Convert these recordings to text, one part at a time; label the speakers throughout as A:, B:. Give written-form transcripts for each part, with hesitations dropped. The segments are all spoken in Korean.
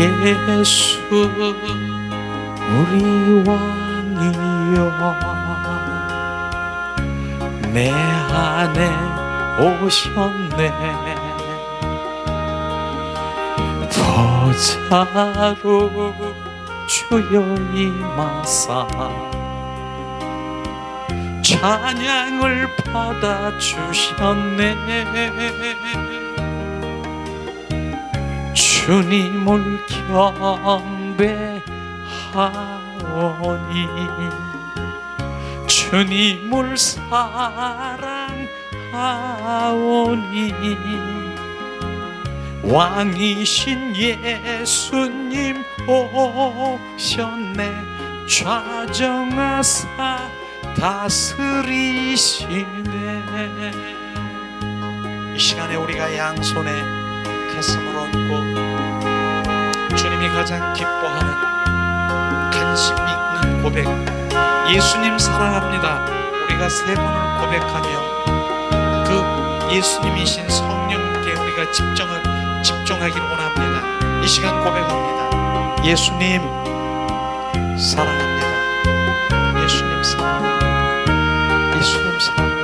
A: 예수 우리 왕이여 내 안에 오셨네 보좌로 주여 임하사 찬양을 받아주셨네 주님을 경배하오니 주님을 사랑하오니 왕이신 예수님 오셨네 좌정하사 다스리시네. 이 시간에 우리가 양손에 가슴을 얹고 주님이 가장 기뻐하는 관심 있는 고백 예수님 사랑합니다 우리가 세 번을 고백하며 그 예수님이신 성령께 우리가 집중하기를 원합니다. 이 시간 고백합니다. 예수님 사랑합니다. 예수님 사랑합니다. 예수님 사랑합니다.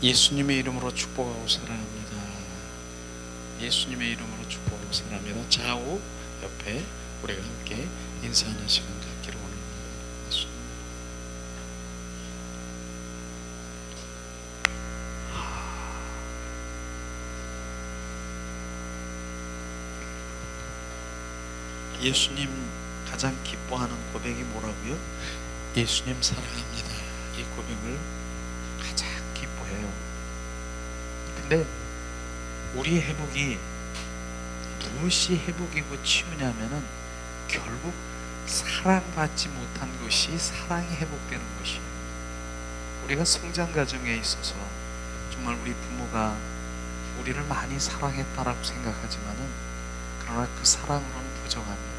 A: 예수님의 이름으로 축복하고 사랑합니다. 예수님의 이름으로 축복하고 사랑합니다. 좌우 옆에 우리가 함께 인사하는 시간 갖기를 원합니다. 예수님 가장 기뻐하는 고백이 뭐라고요? 예수님 사랑합니다. 이 고백을 가장 기뻐해요. 근데 우리 회복이 무엇이 회복이고 치유냐면은 결국 사랑받지 못한 것이 사랑이 회복되는 것이에요. 우리가 성장 과정에 있어서 정말 우리 부모가 우리를 많이 사랑했다라고 생각하지만은 그러나 그 사랑으로는 부족합니다.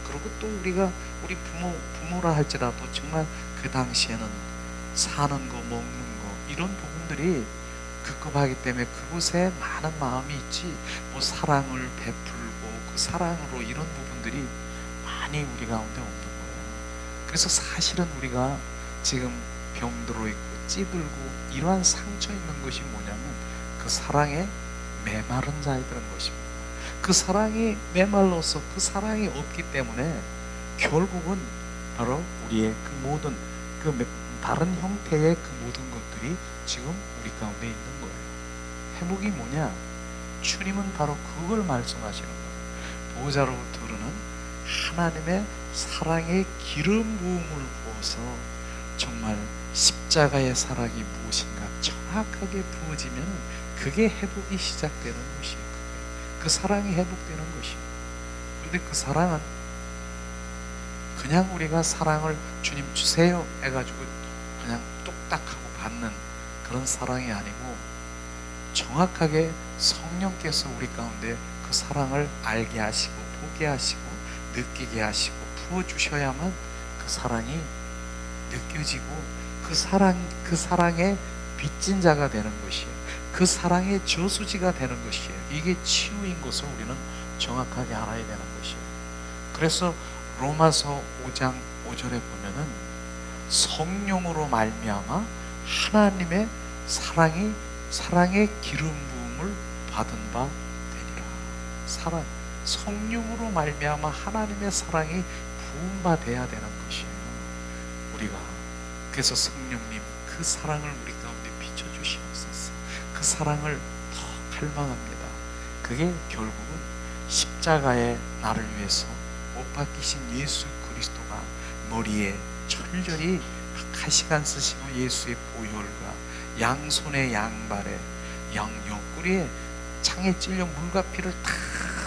A: 그리고 또 우리가 우리 부모라 할지라도 정말 그 당시에는 사는 거 먹는 거 이런 부분들이 급급하기 때문에 그곳에 많은 마음이 있지 뭐 사랑을 베풀고 그 사랑으로 이런 부분들이 많이 우리 가운데 없는 거예요. 그래서 사실은 우리가 지금 병들어 있고 찌들고 이러한 상처 있는 것이 뭐냐면 그 사랑에 메마른 자이들은 것입니다. 그 사랑이 메말라서 그 사랑이 없기 때문에 결국은 바로 우리의 그 모든 그 다른 형태의 그 모든 것들이 지금 우리 가운데 있는 거예요. 회복이 뭐냐? 주님은 바로 그걸 말씀하시는 거예요. 보호자로부터 흐르는 하나님의 사랑의 기름 부음을 부어서 정말 십자가의 사랑이 무엇인가 정확하게 부어지면 그게 회복이 시작되는 것이에요. 그 사랑이 회복되는 것이에요. 그런데 그 사랑은 그냥 우리가 사랑을 주님 주세요 해가지고 그냥 뚝딱하고 받는 그런 사랑이 아니고 정확하게 성령께서 우리 가운데 그 사랑을 알게 하시고 보게 하시고 느끼게 하시고 부어주셔야만 그 사랑이 느껴지고 그 사랑의 빚진 자가 되는 것이에요. 그 사랑의 저수지가 되는 것이에요. 이게 치유인 것을 우리는 정확하게 알아야 되는 것이에요. 그래서 로마서 5장 5절에 보면은 성령으로 말미암아 하나님의 사랑의 기름 부음을 받은 바 되리라. 성령으로 말미암아 하나님의 사랑이 부은 바 돼야 되는 것이에요. 우리가 그래서 성령님 그 사랑을 우리 가운데 비춰주시옵소서. 그 사랑을 더 갈망합니다. 그게 결국은 십자가의 나를 위해서 못 박히신 예수 그리스도가 머리에 철저히 가시관 쓰시고 예수의 보혈과 양손에 양발에 양옆구리에 창에 찔려 물과 피를 다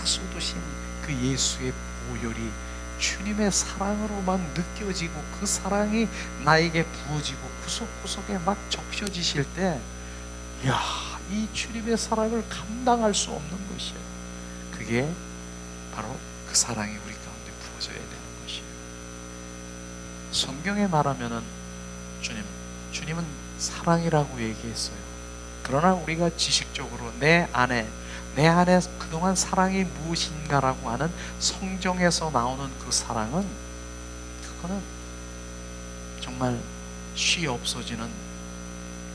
A: 쏟으신 그 예수의 보혈이 주님의 사랑으로만 느껴지고 그 사랑이 나에게 부어지고 구석구석에 막 적셔지실 때, 이야, 이 주님의 사랑을 감당할 수 없는 것이에요. 그게 바로 그 사랑이 우리 가운데 부어져야 되는 것이에요. 성경에 말하면은 주님은 사랑이라고 얘기했어요. 그러나 우리가 지식적으로 내 안에 그동안 사랑이 무엇인가라고 하는 성경에서 나오는 그 사랑은, 그거는 정말 쉬 없어지는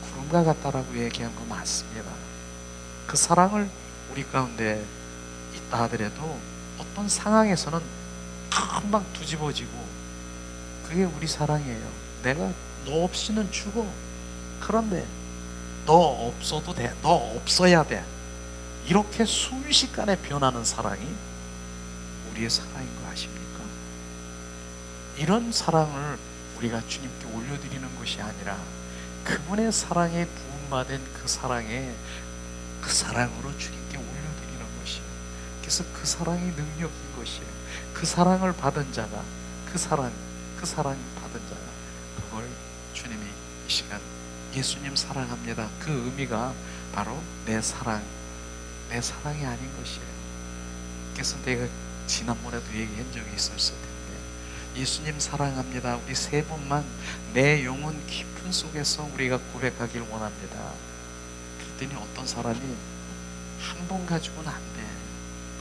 A: 구름과 같다라고 얘기한 거 맞습니다. 그 사랑을 우리 가운데 있다 하더라도 어떤 상황에서는 금방 뒤집어지고, 그게 우리 사랑이에요. 내가 너 없이는 죽어. 그런데 너 없어도 돼. 너 없어야 돼. 이렇게 순식간에 변하는 사랑이 우리의 사랑인 거 아십니까? 이런 사랑을 우리가 주님께 올려드리는 것이 아니라 그분의 사랑에 부음받은 그 사랑으로 주님께 올려드리는 것이에요. 그래서 그 사랑이 능력인 것이에요. 그 사랑을 받은 자가, 그 사랑 받은 자가, 그걸 주님이 이 시간 예수님 사랑합니다, 그 의미가 바로 내 사랑이 아닌 것이에요. 그래서 내가 지난번에도 얘기한 적이 있었을 텐데, 예수님 사랑합니다, 우리 세 번만 내 영혼 깊은 속에서 우리가 고백하길 원합니다. 그랬더니 어떤 사람이 한 번 가지고는 안 돼.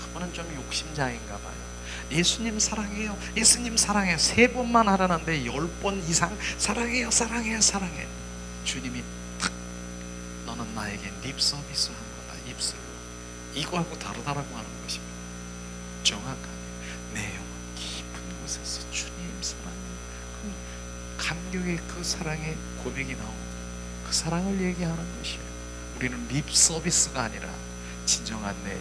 A: 그분은 좀 욕심자인가 봐요. 예수님 사랑해요, 예수님 사랑해요. 세 번만 하라는데 10번 이상 사랑해요, 사랑해요, 사랑해요. 주님이 탁, 너는 나에게 립 서비스 한 거다, 입술로. 이거하고 다르다라고 하는 것입니다. 정확하게 내 영혼 깊은 곳에서 주님 사랑해요. 감격의 그 사랑의 고백이 나오고 그 사랑을 얘기하는 것이에요. 우리는 립 서비스가 아니라 진정한 내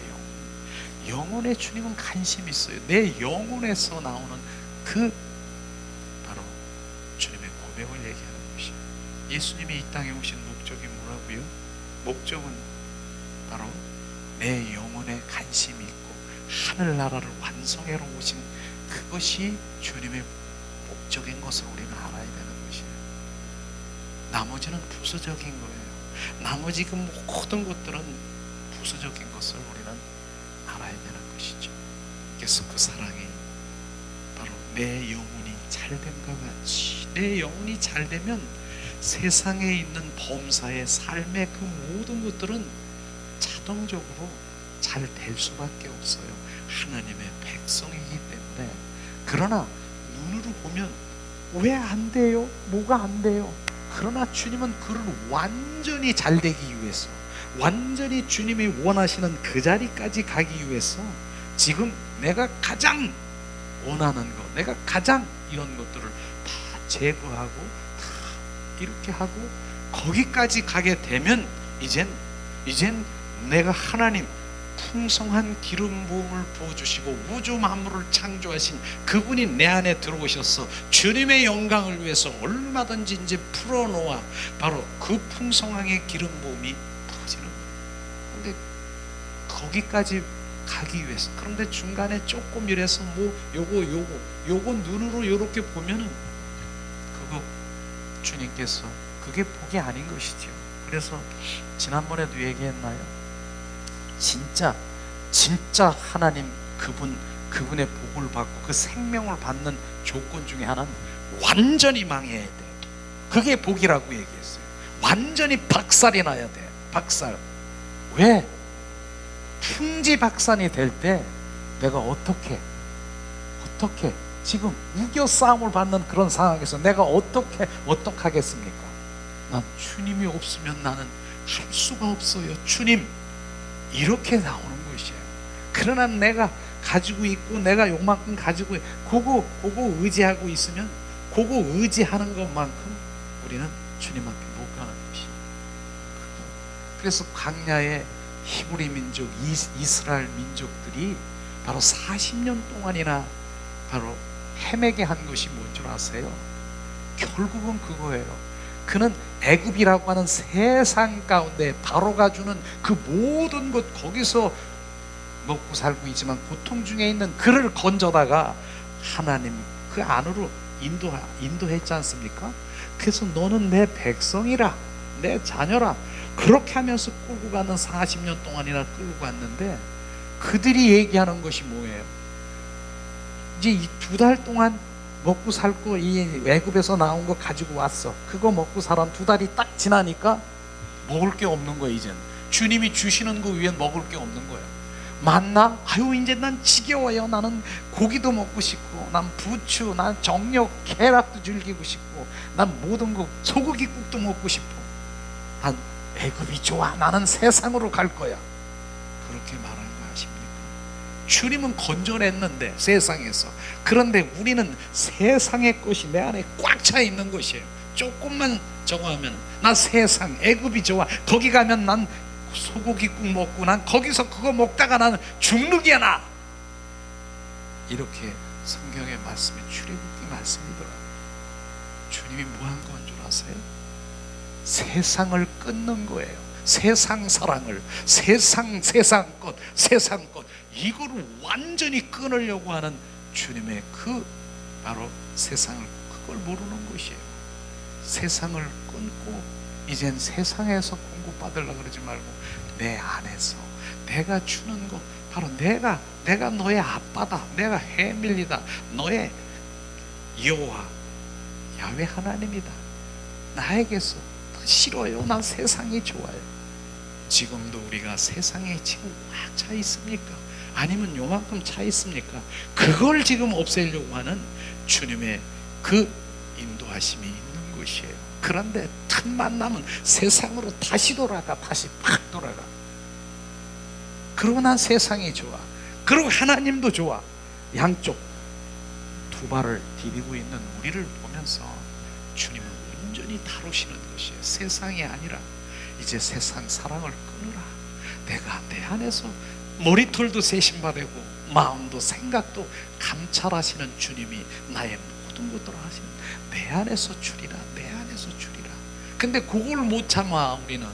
A: 영혼에 주님은 관심이 있어요. 내 영혼에서 나오는 그 바로 주님의 고백을 얘기하는 것이에요. 예수님이 이 땅에 오신 목적이 뭐라고요? 목적은 바로 내 영혼에 관심이 있고 하늘나라를 완성하러 오신 그것이 주님의 목적인 것을 우리가 알아야 되는 것이에요. 나머지는 부수적인 거예요. 나머지 그 모든 것들은 부수적인 것을 우리는 알아야 되는 것이죠. 그래서 그 사랑이 바로 내 영혼이 잘됨과 같이, 내 영혼이 잘되면 세상에 있는 범사의 삶의 그 모든 것들은 자동적으로 잘 될 수밖에 없어요. 하나님의 백성이기 때문에. 그러나 눈으로 보면 왜 안 돼요? 뭐가 안 돼요? 그러나 주님은 그를 완전히 잘 되기 위해서, 완전히 주님이 원하시는 그 자리까지 가기 위해서 지금 내가 가장 원하는 것, 내가 가장 이런 것들을 다 제거하고 다 이렇게 하고 거기까지 가게 되면 이젠 내가 하나님 풍성한 기름 부음을 부어주시고 우주 만물을 창조하신 그분이 내 안에 들어오셔서 주님의 영광을 위해서 얼마든지 이제 풀어놓아 바로 그 풍성하게 기름 부음이 부어지는 거예요. 근데 거기까지 가기 위해서, 그런데 중간에 조금 이래서 뭐 요거 눈으로 요렇게 보면은 그거 주님께서 그게 복이 아닌 것이죠. 그래서 지난번에도 얘기했나요? 진짜 하나님 그분의 복을 받고 그 생명을 받는 조건 중에 하나는 완전히 망해야 돼. 그게 복이라고 얘기했어요. 완전히 박살이 나야 돼. 박살. 왜? 풍지박산이 될 때 내가 어떻게 지금 우겨 싸움을 받는 그런 상황에서 내가 어떻게 하겠습니까? 난 주님이 없으면 나는 할 수가 없어요. 주님, 이렇게 나오는 것이에요. 그러나 내가 가지고 있고 내가 요만큼 가지고 그거 의지하고 있으면 그거 의지하는 것만큼 우리는 주님 앞에 못 가는 것이에요. 그래서 광야의 히브리 민족, 이스라엘 민족들이 바로 40년 동안이나 바로 헤매게 한 것이 뭔 줄 아세요? 결국은 그거예요. 그는 애굽이라고 하는 세상 가운데 바로가 주는 그 모든 것, 거기서 먹고 살고 있지만 고통 중에 있는 그를 건져다가 하나님 그 안으로 인도했지 않습니까? 그래서 너는 내 백성이라, 내 자녀라, 그렇게 하면서 끌고 가는 40년 동안이나 끌고 갔는데, 그들이 얘기하는 것이 뭐예요? 이제 이 2달 동안 먹고 살고 이 외국에서 나온 거 가지고 왔어. 그거 먹고 살아. 2달이 딱 지나니까 먹을 게 없는 거예요. 이제는 주님이 주시는 거 위에 먹을 게 없는 거예요. 만나? 아유, 이제 난 지겨워요. 나는 고기도 먹고 싶고, 난 부추, 난 정력, 계락도 즐기고 싶고, 난 모든 거 소고기국도 먹고 싶어. 난 애굽이 좋아. 나는 세상으로 갈 거야. 그렇게 말한 거 아십니까? 주님은 건져냈는데 세상에서. 그런데 우리는 세상의 것이 내 안에 꽉 차 있는 것이에요. 조금만 저거 하면 나 세상, 애굽이 좋아. 거기 가면 난 소고기국 먹고 난 거기서 그거 먹다가 나는 죽는 게 나. 이렇게 성경의 말씀이 출애굽기 말씀이더라. 주님이 뭐 한 건 줄 아세요? 세상을 끊는 거예요. 세상 사랑을, 세상 것 이거를 완전히 끊으려고 하는 주님의 그 바로 세상을, 그걸 모르는 것이에요. 세상을 끊고 이젠 세상에서 공급받으려고 그러지 말고 내 안에서 내가 주는 것, 바로 내가 너의 아빠다, 내가 해밀리다, 너의 여호와 야훼 하나님이다. 나에게서 싫어요. 난 세상이 좋아요. 지금도 우리가 세상에 지금 꽉 차 있습니까? 아니면 요만큼 차 있습니까? 그걸 지금 없애려고 하는 주님의 그 인도하심이 있는 것이에요. 그런데 틈만 나면 세상으로 다시 돌아가. 다시 팍 돌아가. 그러고 난 세상이 좋아. 그리고 하나님도 좋아. 양쪽 두 발을 디디고 있는 우리를 보면서 주님은 온전히 다루시는 것이에요. 세상이 아니라 이제 세상 사랑을 끊으라. 내가 내 안에서 머리털도 세심받고 마음도 생각도 감찰하시는 주님이 나의 모든 것들을 하시는, 내 안에서 주리라, 내 안에서 주리라. 근데 그걸 못 참아. 우리는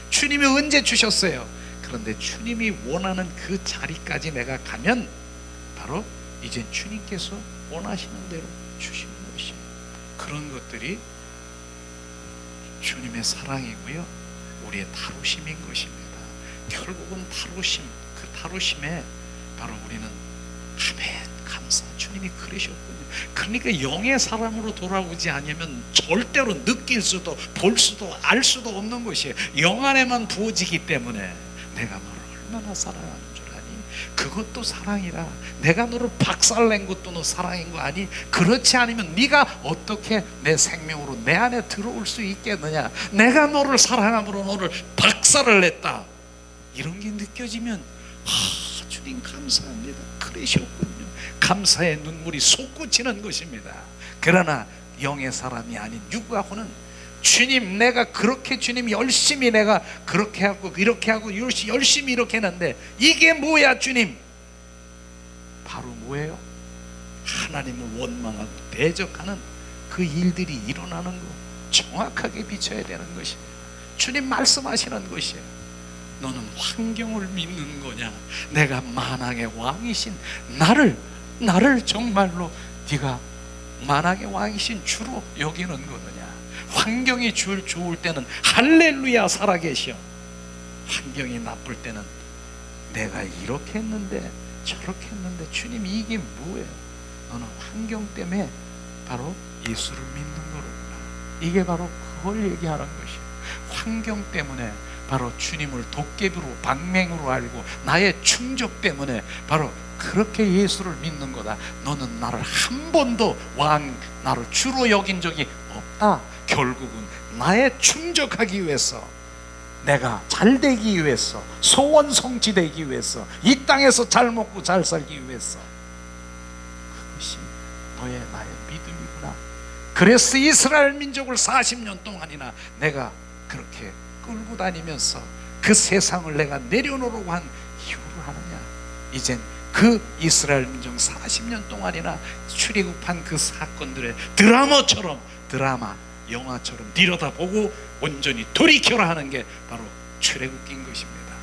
A: 주님이 언제 주셨어요? 그런데 주님이 원하는 그 자리까지 내가 가면 바로 이제 주님께서 원하시는 대로 주시는 것이에요. 그런 것들이 주님의 사랑이고요, 우리의 다루심인 것입니다. 결국은 다루심, 그 다루심에 바로 우리는 아멘, 감사, 주님이 그러셨군요. 그러니까 영의 사람으로 돌아오지 않으면 절대로 느낄 수도 볼 수도 알 수도 없는 것이에요. 영 안에만 부어지기 때문에 내가 너를 얼마나 사랑하는 줄 아니? 그것도 사랑이라. 내가 너를 박살낸 것도 너 사랑인 거 아니? 그렇지 않으면 네가 어떻게 내 생명으로 내 안에 들어올 수 있겠느냐? 내가 너를 사랑함으로 너를 박살을 냈다. 이런 게 느껴지면 주님 감사합니다. 그러셨군요. 감사의 눈물이 솟구치는 것입니다. 그러나 영의 사람이 아닌 육하고는 주님, 내가 그렇게 주님 열심히 내가 그렇게 하고 이렇게 하고 열심히 이렇게 했는데 이게 뭐야 주님? 바로 뭐예요? 하나님을 원망하고 대적하는 그 일들이 일어나는 거 정확하게 비춰야 되는 것입니다. 주님 말씀하시는 것이에요. 너는 환경을 믿는 거냐? 내가 만왕의 왕이신 나를 정말로 네가 만왕의 왕이신 주로 여기는 거느냐? 환경이 좋을 때는 할렐루야 살아계셔. 환경이 나쁠 때는 내가 이렇게 했는데 저렇게 했는데 주님 이게 뭐예요? 너는 환경 때문에 바로 예수를 믿는 거로구나. 이게 바로 그걸 얘기하는 것이에요. 환경 때문에 바로 주님을 도깨비로 방맹으로 알고 나의 충족 때문에 바로 그렇게 예수를 믿는 거다. 너는 나를 한 번도 나를 주로 여긴 적이 없다. 결국은 나의 충족하기 위해서, 내가 잘 되기 위해서, 소원 성취되기 위해서, 이 땅에서 잘 먹고 잘 살기 위해서, 그것이 나의 믿음이구나. 그래서 이스라엘 민족을 40년 동안이나 내가 그렇게 끌고 다니면서 그 세상을 내가 내려놓으려고 한 이유를 하느냐. 이젠 그 이스라엘 민족 40년 동안이나 출애굽한 그 사건들의 영화처럼 들여다보고 온전히 돌이켜라 하는 게 바로 출애굽기인 것입니다.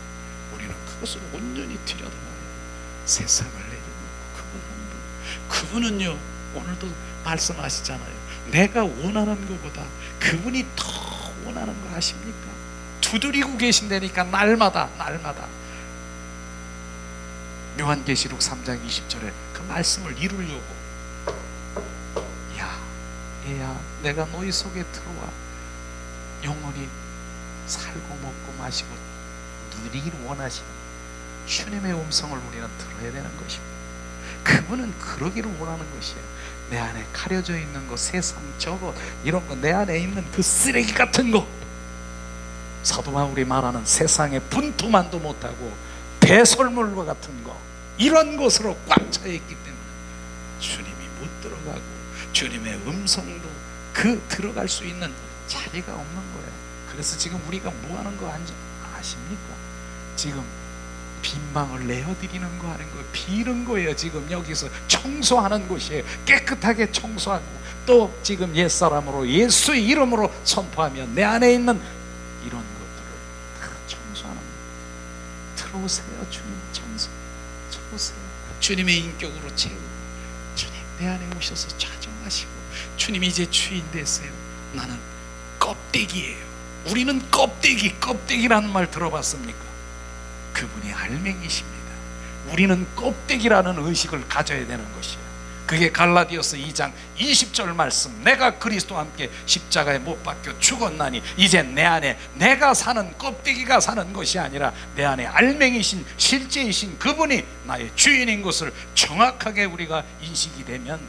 A: 우리는 그것을 온전히 들여다봐요. 세상을 내려놓고 그분 한 분, 그분은요 오늘도 말씀하시잖아요. 내가 원하는 것보다 그분이 더 원하는 거 아십니까? 두드리고 계신다니까. 날마다 요한계시록 3장 20절에 그 말씀을 이루려고, 얘야 내가 너희 속에 들어와 영원히 살고 먹고 마시고 누리기를 원하시는 주님의 음성을 우리는 들어야 되는 것입니다. 그분은 그러기를 원하는 것이에요. 내 안에 가려져 있는 거, 세상 저거 이런 거, 내 안에 있는 그 쓰레기 같은 거, 사도 바울이 말하는 세상에 분투만도 못하고 배설물과 같은 거, 이런 것으로 꽉 차 있기 때문에 주님이 못 들어가고 주님의 음성도 들어갈 수 있는 자리가 없는 거예요. 그래서 지금 우리가 뭐 하는 거 아십니까? 지금 빈방을 내어드리는 거 하는 거, 비는 거예요. 지금 여기서 청소하는 곳이에요. 깨끗하게 청소하고, 또 지금 옛사람으로 예수의 이름으로 선포하면 내 안에 있는 이런 것들을 다 청소하는 거예요. 들어오세요. 주님 들어오세요. 주님의 인격으로 채우고, 주님 내 안에 오셔서 좌정하시고, 주님 이제 주인 되세요. 나는 껍데기예요. 우리는 껍데기라는 말 들어봤습니까? 그분이 알맹이십니다. 우리는 껍데기라는 의식을 가져야 되는 것이에요. 그게 갈라디아서 2장 20절 말씀, 내가 그리스도와 함께 십자가에 못 박혀 죽었나니 이제 내 안에 내가 사는 껍데기가 사는 것이 아니라 내 안에 알맹이신 실제이신 그분이 나의 주인인 것을 정확하게 우리가 인식이 되면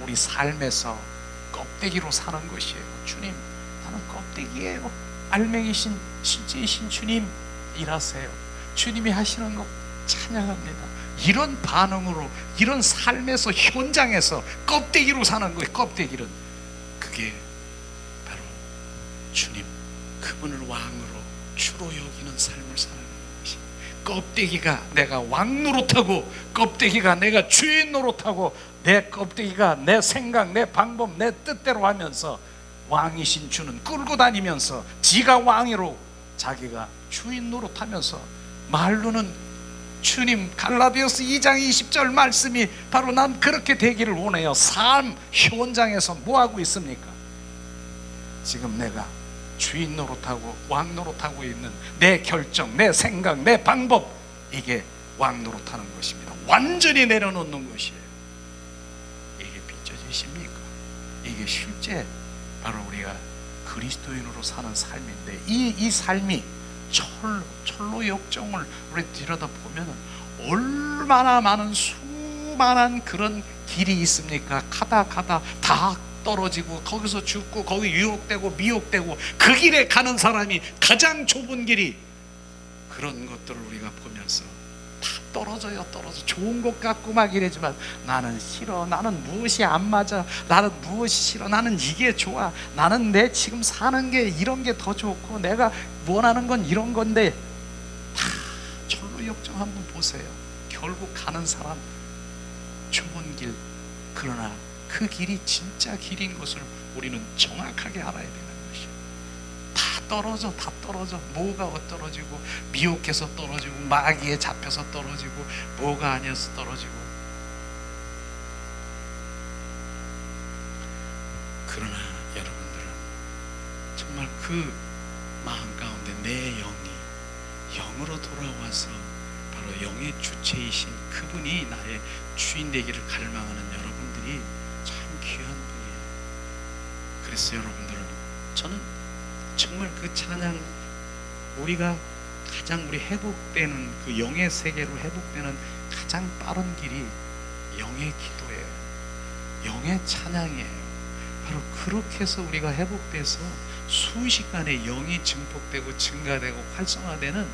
A: 우리 삶에서 껍데기로 사는 것이에요. 주님 나는 껍데기예요. 알맹이신 실제이신 주님 일하세요. 주님이 하시는 것 찬양합니다. 이런 반응으로, 이런 삶에서, 현장에서 껍데기로 사는 거예요. 껍데기는 그게 바로 주님 그분을 왕으로 주로 여기는 삶을 사는 것이, 껍데기가 내가 왕 노릇하고, 껍데기가 내가 주인 노릇하고, 내 껍데기가 내 생각, 내 방법, 내 뜻대로 하면서 왕이신 주는 끌고 다니면서 지가 왕이로 자기가 주인 노릇하면서 말로는 주님, 갈라디아서 2장 20절 말씀이 바로 난 그렇게 되기를 원해요. 삶 현장에서 뭐 하고 있습니까? 지금 내가 주인 노릇하고 왕 노릇하고 있는 내 결정, 내 생각, 내 방법, 이게 왕 노릇하는 것입니다. 완전히 내려놓는 것이에요. 이게 빚어지십니까? 이게 실제 바로 우리가 그리스도인으로 사는 삶인데, 이 삶이 철로 역정을 우리 들여다보면 얼마나 많은 수많은 그런 길이 있습니까? 가다 다 떨어지고, 거기서 죽고, 거기 유혹되고 미혹되고, 그 길에 가는 사람이 가장 좁은 길이, 그런 것들을 우리가 보면서 다 떨어져 좋은 것 같고 막 이러지만 나는 싫어, 나는 무엇이 안 맞아, 나는 무엇이 싫어, 나는 이게 좋아, 나는 내 지금 사는 게 이런 게 더 좋고, 내가 원하는 건 이런 건데, 다 철로 역정 한번 보세요. 결국 가는 사람 좁은 길, 그러나 그 길이 진짜 길인 것을 우리는 정확하게 알아야 되는 것이에요. 다 떨어져. 뭐가 떨어지고, 미혹해서 떨어지고, 마귀에 잡혀서 떨어지고, 뭐가 아니어서 떨어지고. 그러나 여러분들은 그 마음 가운데 내 영이 영으로 돌아와서 바로 영의 주체이신 그분이 나의 주인 되기를 갈망하는 여러분들이 참 귀한 분이에요. 그래서 여러분들은, 저는 정말 그 찬양, 우리가 가장 우리 회복되는 그 영의 세계로 회복되는 가장 빠른 길이 영의 기도예요. 영의 찬양이에요. 바로 그렇게 해서 우리가 회복돼서 순식간에 영이 증폭되고 증가되고 활성화되는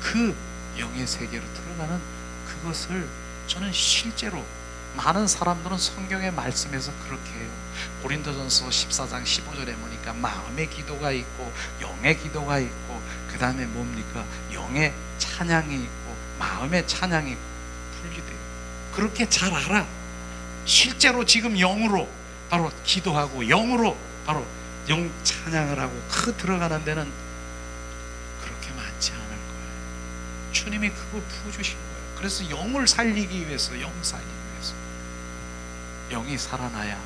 A: 그 영의 세계로 들어가는 그것을 저는 실제로 많은 사람들은 성경의 말씀에서 그렇게 해요. 고린도전서 14장 15절에 보니까 마음의 기도가 있고 영의 기도가 있고 그 다음에 뭡니까? 영의 찬양이 있고 마음의 찬양이 있고 분리돼요. 그렇게 잘 알아. 실제로 지금 영으로 바로 기도하고 영으로 바로 영 찬양을 하고 그 들어가는 데는 그렇게 많지 않을 거예요. 주님이 그걸 부어주신 거예요. 그래서 영을 살리기 위해서, 영 살리기 위해서 영이 살아나야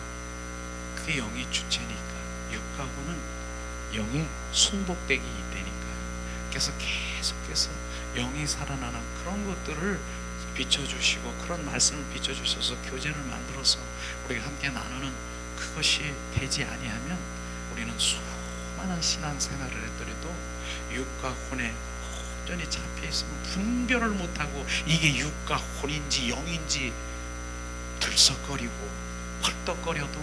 A: 그게 영이 주체니까, 육하고는 영이 순복되기 되니까요. 그래서 계속해서 영이 살아나는 그런 것들을 비춰주시고 그런 말씀을 비춰주셔서 교제를 만들어서 우리가 함께 나누는 그것이 되지 아니하면 우리는 수많은 신앙생활을 했더라도 육과 혼에 온전히 잡혀있으면 분별을 못하고 이게 육과 혼인지 영인지 들썩거리고 헐떡거려도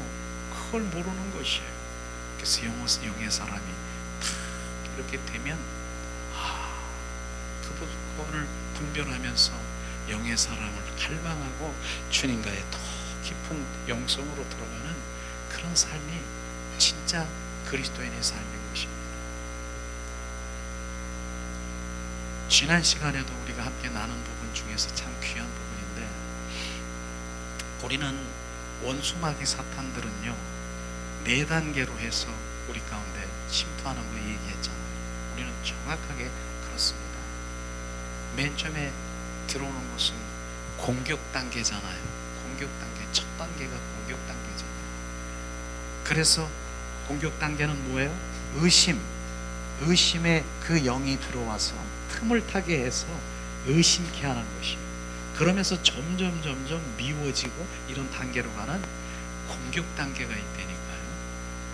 A: 그걸 모르는 것이에요. 그래서 영의 사람이 탁 이렇게 되면 그거를 분별하면서 영의 사람을 갈망하고 주님과의 더 깊은 영성으로 들어가는 그런 삶이 진짜 그리스도인의 삶인 것입니다. 지난 시간에도 우리가 함께 나눈 부분 중에서 참 귀한 부분인데, 우리는 원수마귀 사탄들은요 4단계로 해서 우리 가운데 침투하는 거 얘기했잖아요. 우리는 정확하게 그렇습니다. 맨 처음에 들어오는 것은 공격 단계잖아요. 공격 단계, 첫 단계가 공격 단계잖아요. 그래서 공격 단계는 뭐예요? 의심의 그 영이 들어와서 틈을 타게 해서 의심케 하는 것이에요. 그러면서 점점 미워지고 이런 단계로 가는 공격 단계가 있다니까요.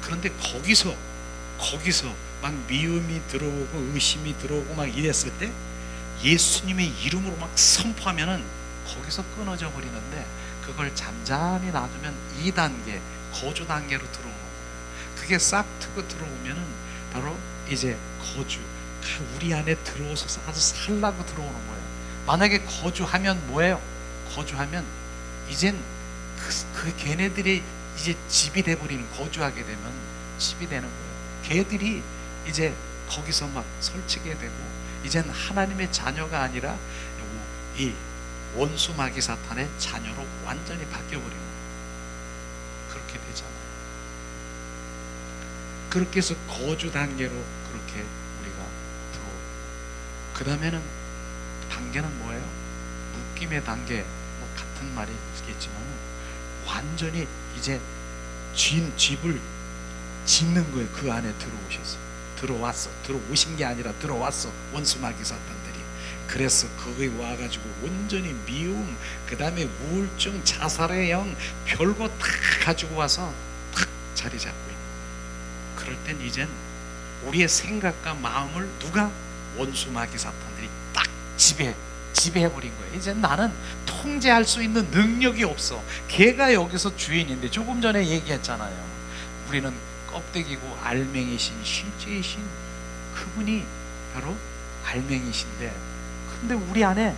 A: 그런데 거기서 막 미움이 들어오고 의심이 들어오고 막 이랬을 때 예수님의 이름으로 막 선포하면은 거기서 끊어져 버리는데, 그걸 잠잠히 놔두면 2단계 거주 단계로 들어오는 거예요. 그게 싹 트고 들어오면은 바로 이제 우리 안에 들어오셔서 아주 살라고 들어오는 거예요. 만약에 거주하면 뭐예요? 거주하면 이젠 그 걔네들이 이제 집이 돼버리는, 거주하게 되면 집이 되는 거예요. 걔들이 이제 거기서 막 설치게 되고 이젠 하나님의 자녀가 아니라 이 원수 마귀 사탄의 자녀로 완전히 바뀌어버리는 거예요. 그렇게 되잖아요. 그렇게 해서 거주 단계로 그렇게 우리가 들어오고, 그 다음에는 단계는 뭐예요? 묶임의 단계, 뭐 같은 말이 있겠지만 완전히 이제 집을 짓는 거예요. 그 안에 들어오신 게 아니라 들어왔어, 원수 마귀 사탄들이. 그래서 거기 와가지고 온전히 미움, 그 다음에 우울증, 자살의 영, 별거 다 가지고 와서 탁 자리 잡고 있는 거예요. 그럴 땐 이젠 우리의 생각과 마음을 누가? 원수 마귀 사탄들이 딱 지배해버린 거예요. 이제 나는 통제할 수 있는 능력이 없어. 걔가 여기서 주인인데, 조금 전에 얘기했잖아요. 우리는 껍데기고 알맹이신 실제이신 그분이 바로 알맹이신데, 근데 우리 안에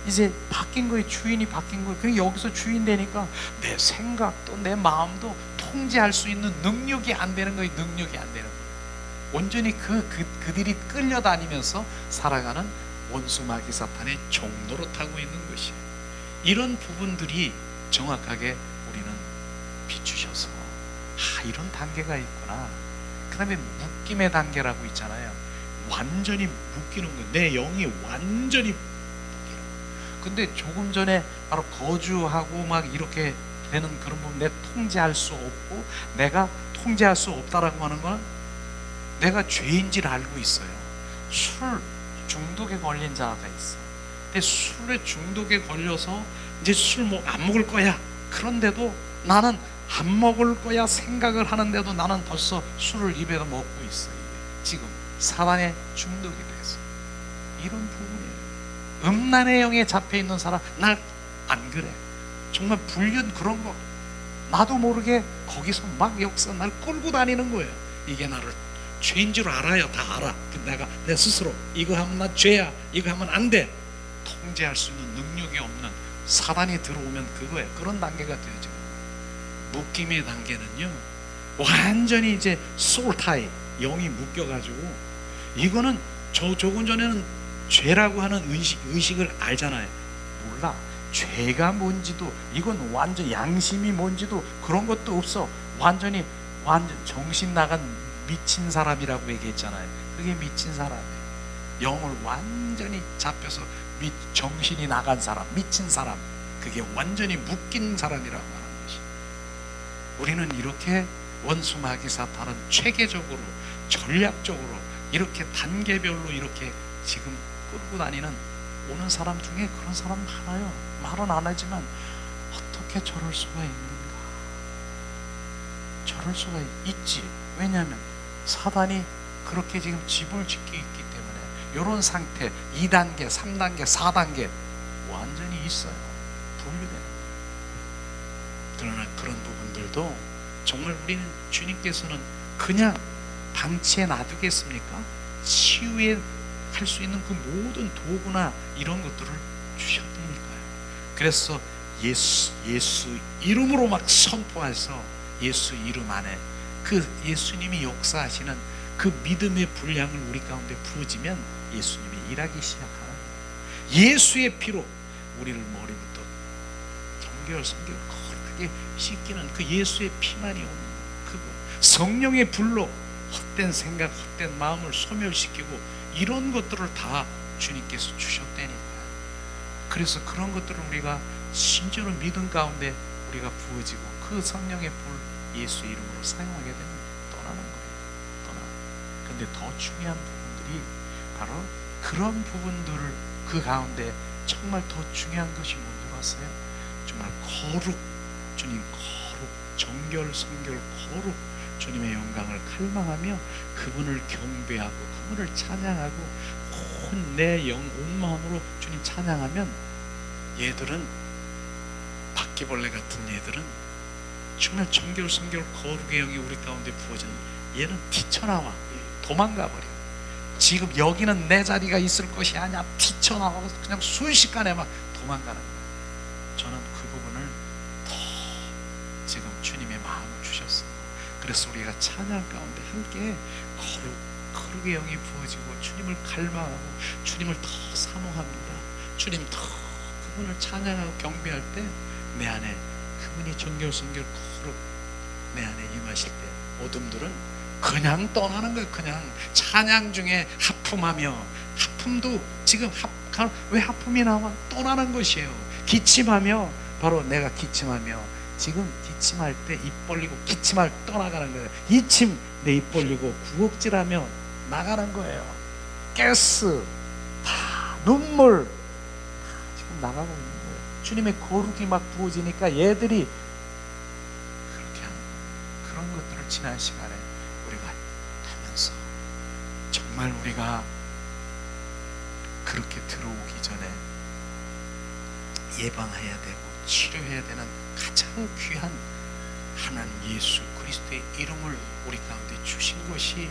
A: 이제 바뀐 거예요. 주인이 바뀐 거예요. 그게 여기서 주인 되니까 내 생각도 내 마음도 통제할 수 있는 능력이 안 되는 거예요. 능력이 안 되는 거예요. 온전히 그들이 끌려다니면서 살아가는 원수 마귀 사탄의 종로로 타고 있는 것이에요. 이런 부분들이 정확하게 우리는 비추셔서 이런 단계가 있구나. 그 다음에 묶임의 단계라고 있잖아요. 완전히 묶이는 거, 내 영이 완전히 묶이는 거. 근데 조금 전에 바로 거주하고 막 이렇게 되는 그런 부분, 내 통제할 수 없고 내가 통제할 수 없다라고 하는 건 내가 죄인지를 알고 있어요. 술 중독에 걸린 자가 있어. 근데 술에 중독에 걸려서 이제 술 안 먹을 거야. 그런데도 나는 안 먹을 거야 생각을 하는데도 나는 벌써 술을 입에다 먹고 있어. 이게 지금 사단에 중독이 돼서 이런 부분이에요. 음란의 영에 잡혀 있는 사람, 날 안 그래. 정말 불륜 그런 거 나도 모르게 거기서 막 역사 날 끌고 다니는 거예요. 이게 나를 죄인 줄 알아요. 다 알아. 내가 내 스스로 이거 하면 나 죄야, 이거 하면 안 돼. 통제할 수 있는 능력이 없는 사단이 들어오면 그거예요. 그런 단계가 되죠. 묶임의 단계는요, 완전히 이제 소울타이, 영이 묶여가지고, 이거는 조금 전에는 죄라고 하는 의식을 알잖아요. 몰라. 죄가 뭔지도, 이건 완전 양심이 뭔지도 그런 것도 없어. 완전 정신 나간 미친 사람이라고 얘기했잖아요. 그게 미친 사람이에요. 영을 완전히 잡혀서 정신이 나간 사람, 미친 사람, 그게 완전히 묶인 사람이라고 하는 것이. 우리는 이렇게 원수 마귀 사탄은 체계적으로, 전략적으로 이렇게 단계별로 이렇게 지금 끌고 다니는, 오는 사람 중에 그런 사람 많아요. 말은 안 하지만 어떻게 저럴 수가 있는가? 저럴 수가 있지. 왜냐하면 사단이 그렇게 지금 집을 짓고 있기 때문에 이런 상태, 2단계, 3단계, 4단계 완전히 있어요. 분류되는 거예요. 그러나 그런 부분들도 정말 우리는 주님께서는 그냥 방치해 놔두겠습니까? 치유에 할 수 있는 그 모든 도구나 이런 것들을 주셨다니까요. 그래서 예수 이름으로 막 선포해서 예수 이름 안에 그 예수님이 역사하시는 그 믿음의 분량을 우리 가운데 부어지면 예수님이 일하기 시작하는 거예요. 예수의 피로 우리를 머리부터 정결 거룩하게 씻기는 그 예수의 피만이 오는 그거, 성령의 불로 헛된 생각, 헛된 마음을 소멸시키고 이런 것들을 다 주님께서 주셨다니까요. 그래서 그런 것들을 우리가 진짜로 믿음 가운데 우리가 부어지고 그 성령의 불 예수 이름으로 사용하게 되면 떠나는 거예요. 근데 더 중요한 부분들이 바로 그런 부분들을 그 가운데 정말 더 중요한 것이 뭔지 아세요? 정말 거룩, 주님 거룩, 정결, 성결, 거룩, 주님의 영광을 갈망하며 그분을 경배하고 그분을 찬양하고 온 내 영, 온 마음으로 주님 찬양하면 얘들은, 바퀴벌레 같은 얘들은 정말 정결, 성결, 거룩의 영이 우리 가운데 부어지는, 얘는 뛰쳐나와 도망가 버려. 지금 여기는 내 자리가 있을 것이 아니야. 뛰쳐나와서 그냥 순식간에 막 도망가는 거예요. 저는 그 부분을 더 지금 주님의 마음을 주셨어요. 그래서 우리가 찬양 가운데 함께 거룩의 영이 부어지고 주님을 갈망하고 주님을 더 사모합니다. 주님 더 그분을 찬양하고 경배할 때 내 안에 그분이 정결, 성결, 거룩 내 안에 임하실 때 어둠들은 그냥 떠나는 거예요. 그냥 찬양 중에 하품하며, 하품도 지금 왜 하품이 나와? 떠나는 것이에요. 기침하며, 바로 내가 기침하며 지금 기침할 때 입 벌리고 기침할 떠나가는 거예요. 이침 내 입 벌리고 구역질하며 나가는 거예요. 가스 다, 눈물 다 지금 나가고 있는 거예요. 주님의 거룩이 막 부어지니까 얘들이 그렇게 하는 거예요. 그런 것들을 지난 시간에 우리가 하면서 정말 우리가 그렇게 들어오기 전에 예방해야 되고 치료해야 되는 가장 귀한 하나님 예수 그리스도의 이름을 우리 가운데 주신 것이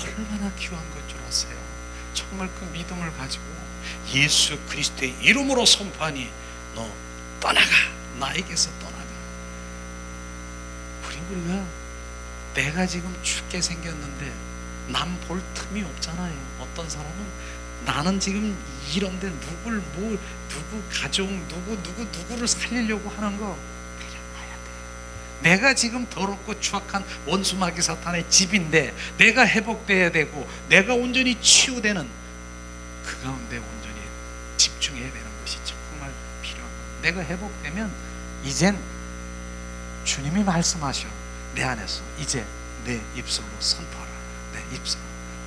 A: 얼마나 귀한 것 줄 아세요? 정말 그 믿음을 가지고 예수 그리스도의 이름으로 선포하니 너 떠나가, 나에게서 떠나가. 우리가 내가 지금 죽게 생겼는데 남 볼 틈이 없잖아요. 어떤 사람은 나는 지금 이런데 누구 가족 누구를 살리려고 하는 거 내려놔야 돼요. 내가 지금 더럽고 추악한 원수 마귀 사탄의 집인데 내가 회복돼야 되고 내가 온전히 치유되는 그 가운데 온전히 집중해야 되는 것이 정말 필요한 거예요. 내가 회복되면 이젠 주님이 말씀하셔. 내 안에서 이제 내 입술로 선포하라. 내 입사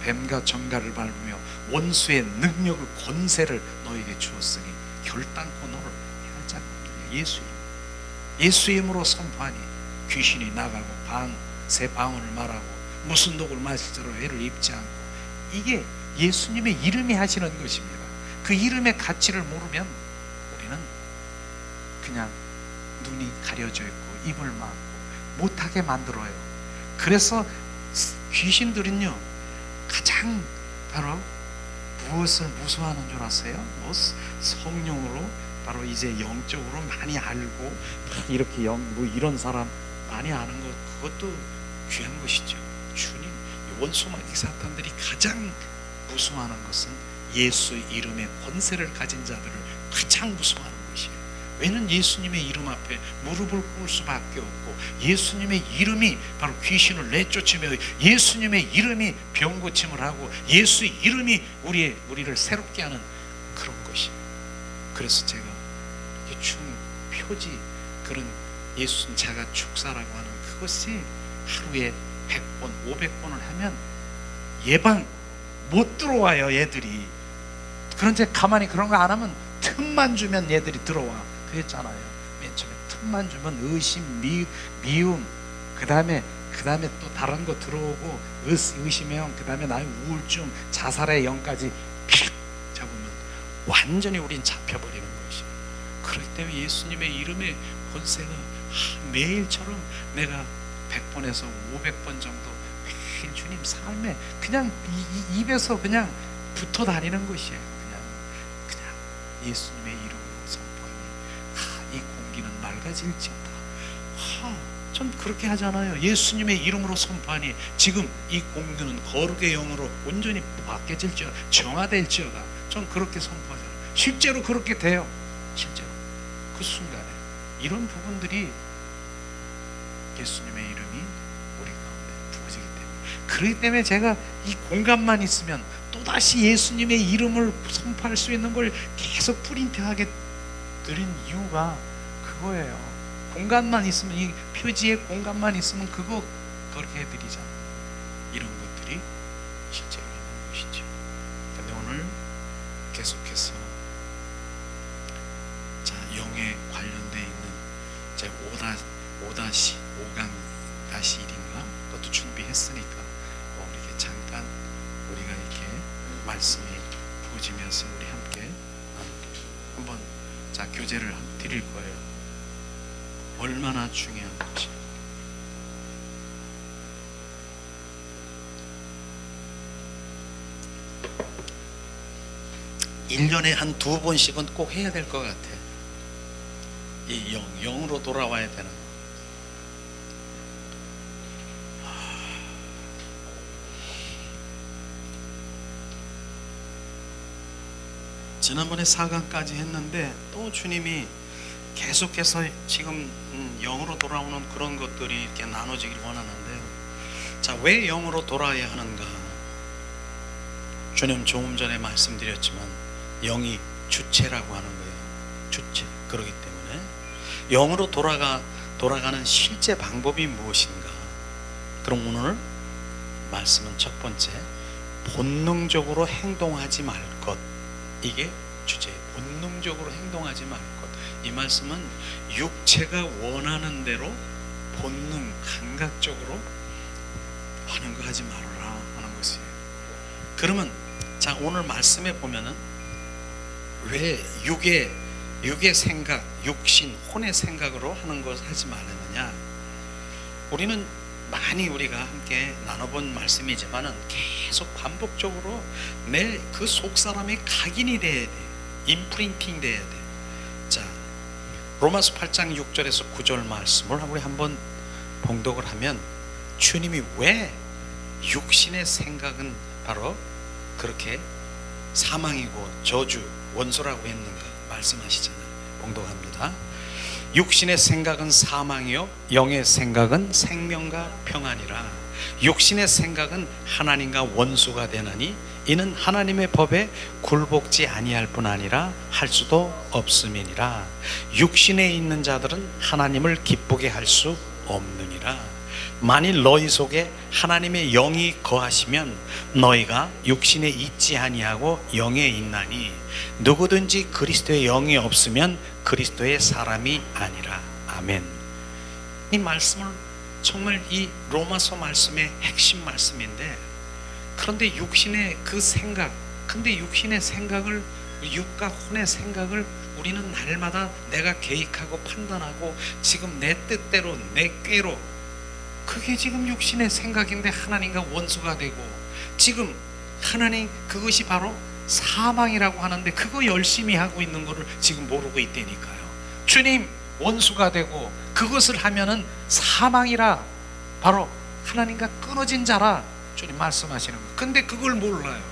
A: 뱀과 정갈을 밟으며 원수의 능력을 권세를 너에게 주었으니 결단코 너를 해할 자가 없느냐. 예수의 힘으로 선포하니 귀신이 나가고 새 방언을 말하고 무슨 독을 마실지로 애를 입지 않고. 이게 예수님의 이름이 하시는 것입니다. 그 이름의 가치를 모르면 우리는 그냥 눈이 가려져 있고 입을 막고 못하게 만들어요. 그래서 귀신들은요 가장 바로 무엇을 무서워하는 줄 아세요? 뭐 성령으로 바로 이제 영적으로 많이 알고 이렇게 뭐 이런 사람 많이 아는 것, 그것도 귀한 것이죠. 주님, 원수마귀 사탄들이 가장 무서워하는 것은 예수 이름의 권세를 가진 자들을 가장 무서워하는 것이에요. 왜냐하면 예수님의 이름 앞에 무릎을 꿇을 수밖에 없고, 예수님의 이름이 바로 귀신을 내쫓으며 예수님의 이름이 병 고침을 하고 예수의 이름이 우리를 새롭게 하는 그런 것이에요. 그래서 제가 중 표지 그런 예수 자가 축사라고 하는 그것이 하루에 100번 500번을 하면 예방 못 들어와요 얘들이. 그런데 가만히 그런 거 안 하면 틈만 주면 얘들이 들어와 그랬잖아요. 맨 처음에 틈만 주면 의심, 미움, 그 다음에 또 다른 거 들어오고 의심형, 그 다음에 나의 우울증, 자살의 영까지 픽 잡으면 완전히 우린 잡혀버리는 것이에요. 그렇기 때문에 예수님의 이름의 권세가 매일처럼 내가 100번에서 500번 정도 매일 주님 삶에 그냥 입에서 그냥 붙어 다니는 것이에요. 그냥 예수님의 이름으로 선포하니 이 공기는 맑아질지어다. 전 그렇게 하잖아요. 예수님의 이름으로 선포하니 지금 이 공기는 거룩의 영으로 온전히 바뀌어질지어다, 정화될지어다. 전 그렇게 선포하잖아요. 실제로 그렇게 돼요. 실제로 그 순간에 이런 부분들이 예수님의 이름이 우리 가운데 부어지기 때문에, 그렇기 때문에 제가 이 공간만 있으면 또다시 예수님의 이름을 선포할 수 있는 걸 계속 프린트하게 드린 이유가 그거예요. 공간만 있으면, 이 표지에 공간만 있으면 그렇게 해드리잖아요. 이런 것들이 실제로 있는 것이죠. 근데 오늘 계속해서 영에 관련되어 있는 제 5-1인가 그것도 준비했으니까 이렇게 잠깐 우리가 이렇게 말씀이 부어지면서 우리 함께 한번 교제를 드릴 거예요. 얼마나 중요한 것이. (1년에) 한 2번씩은 꼭 해야 될 것 같아. 이 영으로 돌아와야 되는. 지난번에 4강까지 했는데 또 주님이 계속해서 지금 영으로 돌아오는 그런 것들이 이렇게 나눠지길 원하는데요. 왜 영으로 돌아야 하는가? 주님 조금 전에 말씀드렸지만 영이 주체라고 하는 거예요. 주체. 그렇기 때문에 영으로 돌아가는 실제 방법이 무엇인가? 그럼 오늘 말씀은 첫 번째, 본능적으로 행동하지 말 것. 이게 주제예요. 본능적으로 행동하지 말 것. 이 말씀은 육체가 원하는 대로 본능, 감각적으로 하는 거 하지 말아라 하는 것이에요. 그러면 오늘 말씀에 보면은 왜 육의 생각, 육신, 혼의 생각으로 하는 것을 하지 말았느냐? 우리는 많이 우리가 함께 나눠본 말씀이지만은 계속 반복적으로 내 그 속사람이 각인이 돼야 돼. 임프린팅 돼야 돼. 로마서 8장 6절에서 9절 말씀을 우리 한번 봉독을 하면 주님이 왜 육신의 생각은 바로 그렇게 사망이고 저주, 원수라고 했는가 말씀하시잖아요. 봉독합니다. 육신의 생각은 사망이요 영의 생각은 생명과 평안이라. 육신의 생각은 하나님과 원수가 되나니 이는 하나님의 법에 굴복지 아니할 뿐 아니라 할 수도 없음이니라. 육신에 있는 자들은 하나님을 기쁘게 할 수 없느니라.
B: 만일 너희 속에 하나님의 영이 거하시면 너희가 육신에 있지 아니하고 영에 있나니 누구든지 그리스도의 영이 없으면 그리스도의 사람이 아니라. 아멘. 이 말씀을 정말 이 로마서 말씀의 핵심 말씀인데, 그런데 육신의 그 생각, 근데 육신의 생각을, 육과 혼의 생각을 우리는 날마다 내가 계획하고 판단하고 지금 내 뜻대로 내 꾀로, 그게 지금 육신의 생각인데 하나님과 원수가 되고, 지금 하나님 그것이 바로 사망이라고 하는데 그거 열심히 하고 있는 거를 지금 모르고 있다니까요. 주님 원수가 되고 그것을 하면은 사망이라, 바로 하나님과 끊어진 자라 주님 말씀하시는 거예요. 근데 그걸 몰라요.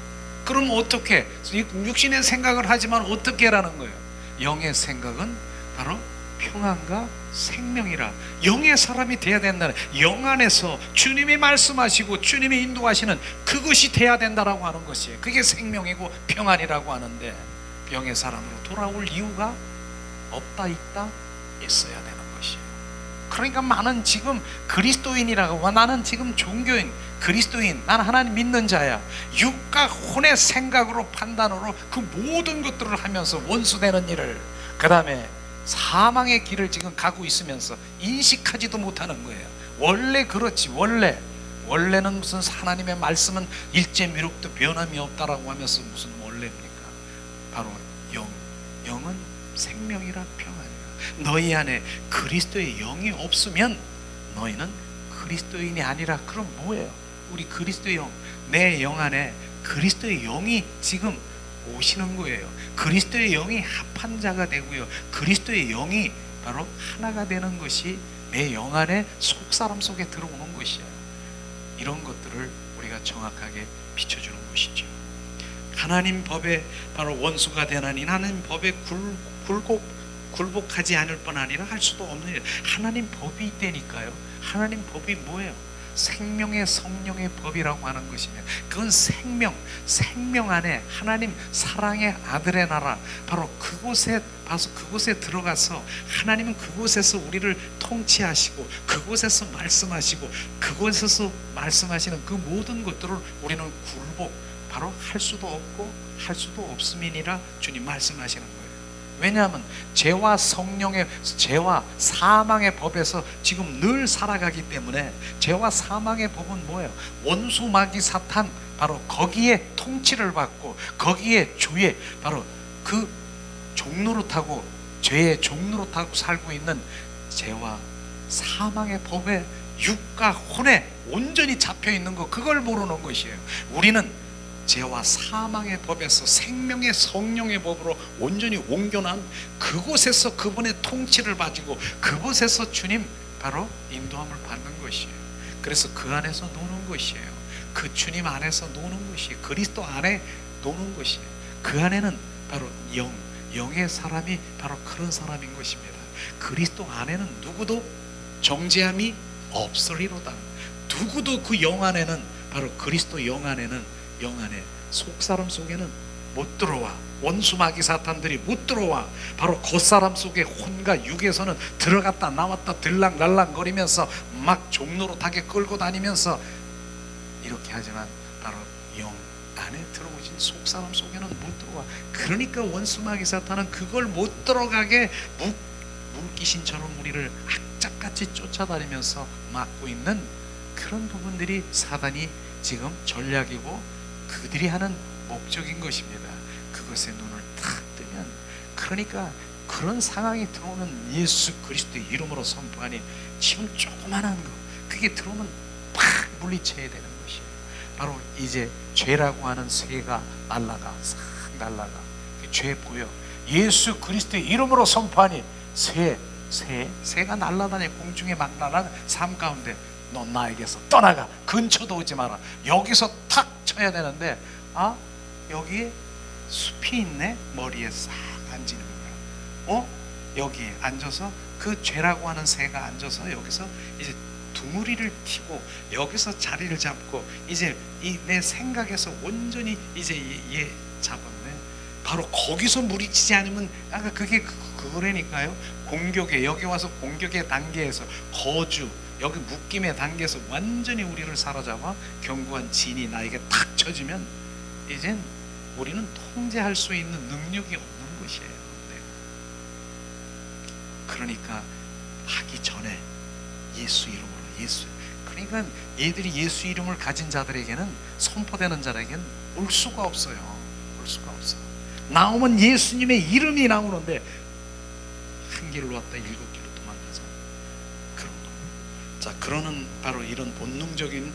B: 그럼 어떻게? 육신의 생각을 하지만 어떻게 라는 거예요? 영의 생각은 바로 평안과 생명이라. 영의 사람이 돼야 된다는, 영 안에서 주님이 말씀하시고 주님이 인도하시는 그것이 돼야 된다라고 하는 것이에요. 그게 생명이고 평안이라고 하는데, 영의 사람으로 돌아올 이유가 없다, 있다, 있어야 되는 것이에요. 그러니까 많은 지금 그리스도인이라고, 나는 지금 종교인, 그리스도인, 나는 하나님 믿는 자야, 육과 혼의 생각으로 판단으로 그 모든 것들을 하면서 원수되는 일을, 그 다음에 사망의 길을 지금 가고 있으면서 인식하지도 못하는 거예요. 원래 그렇지, 원래는 무슨 하나님의 말씀은 일제미륵도 변함이 없다라고 하면서 무슨 원래입니까? 바로 영은 생명이라 평안이라. 너희 안에 그리스도의 영이 없으면 너희는 그리스도인이 아니라. 그럼 뭐예요? 우리 그리스도의 영, 내 영 안에 그리스도의 영이 지금 오시는 거예요. 그리스도의 영이 합한 자가 되고요, 그리스도의 영이 바로 하나가 되는 것이 내 영 안에 속사람 속에 들어오는 것이에요. 이런 것들을 우리가 정확하게 비춰주는 것이죠. 하나님 법에 바로 원수가 되나니 하나님 법에 굴복하지 않을 뿐 아니라 할 수도 없는 일. 하나님 법이 있다니까요. 하나님 법이 뭐예요? 생명의 성령의 법이라고 하는 것이며, 그건 생명 안에 하나님 사랑의 아들의 나라, 바로 그곳에 들어가서 하나님은 그곳에서 우리를 통치하시고 그곳에서 말씀하시고 그곳에서 말씀하시는 그 모든 것들을 우리는 굴복, 바로 할 수도 없고 할 수도 없음이니라 주님 말씀하시는 거예요. 왜냐하면 죄와 사망의 법에서 지금 늘 살아가기 때문에, 죄와 사망의 법은 뭐예요? 원수 마귀 사탄, 바로 거기에 통치를 받고 거기에 주의, 바로 그 종노릇하고 죄의 종노릇하고 살고 있는 죄와 사망의 법에 육과 혼에 온전히 잡혀 있는 거, 그걸 모르는 것이에요. 우리는 죄와 사망의 법에서 생명의 성령의 법으로 온전히 옮겨난 그곳에서 그분의 통치를 가지고 그곳에서 주님 바로 인도함을 받는 것이에요. 그래서 그 안에서 노는 것이에요. 그 주님 안에서 노는 것이에요. 그리스도 안에 노는 것이에요. 그 안에는 바로 영의 사람이 바로 그런 사람인 것입니다. 그리스도 안에는 누구도 정죄함이 없으리로다. 누구도 그 영 안에는, 바로 그리스도 영 안에는, 영 안에 속사람 속에는 못 들어와. 원수 마귀 사탄들이 못 들어와. 바로 겉사람 속에 혼과 육에서는 들어갔다 나왔다 들락날락 거리면서 막 종노릇하게 끌고 다니면서 이렇게 하지만, 바로 영 안에 들어오신 속사람 속에는 못 들어와. 그러니까 원수 마귀 사탄은 그걸 못 들어가게 물귀신처럼 우리를 악착같이 쫓아다니면서 막고 있는 그런 부분들이 사단이 지금 전략이고 그들이 하는 목적인 것입니다. 그것에 눈을 탁 뜨면, 그러니까 그런 상황이 들어오면 예수 그리스도의 이름으로 선포하니, 지금 조그만한 거 그게 들어오면 팍 물리쳐야 되는 것이에요. 바로 이제 죄라고 하는 새가 싹 날아가. 죄 보여. 예수 그리스도의 이름으로 선포하니 새가 날아다니 공중에 막 날아가. 삶 가운데 너 나에게서 떠나가, 근처도 오지 마라. 여기서 탁 쳐야 되는데, 여기에 숲이 있네. 머리에 싹 앉는 거야. 여기에 앉아서 그 죄라고 하는 새가 앉아서 여기서 이제 둥우리를 튀고 여기서 자리를 잡고, 이제 이 내 생각에서 온전히 이제 얘 잡았네. 바로 거기서 물리치지 않으면, 그게 그거라니까요. 공격에, 여기 와서 공격의 단계에서 거주, 여기 묶임의 단계에서 완전히 우리를 사로잡아 견고한 진이 나에게 탁 쳐지면 이젠 우리는 통제할 수 있는 능력이 없는 것이에요. 네. 그러니까 하기 전에 예수 이름으로, 예수. 그러니까 얘들이 예수 이름을 가진 자들에게는, 선포되는 자들에게는 올 수가 없어요. 올 수가 없어. 나오면 예수님의 이름이 나오는데 한 길로 왔다 일곱 길로 도망가서 그런 거. 자, 그러는 바로 이런 본능적인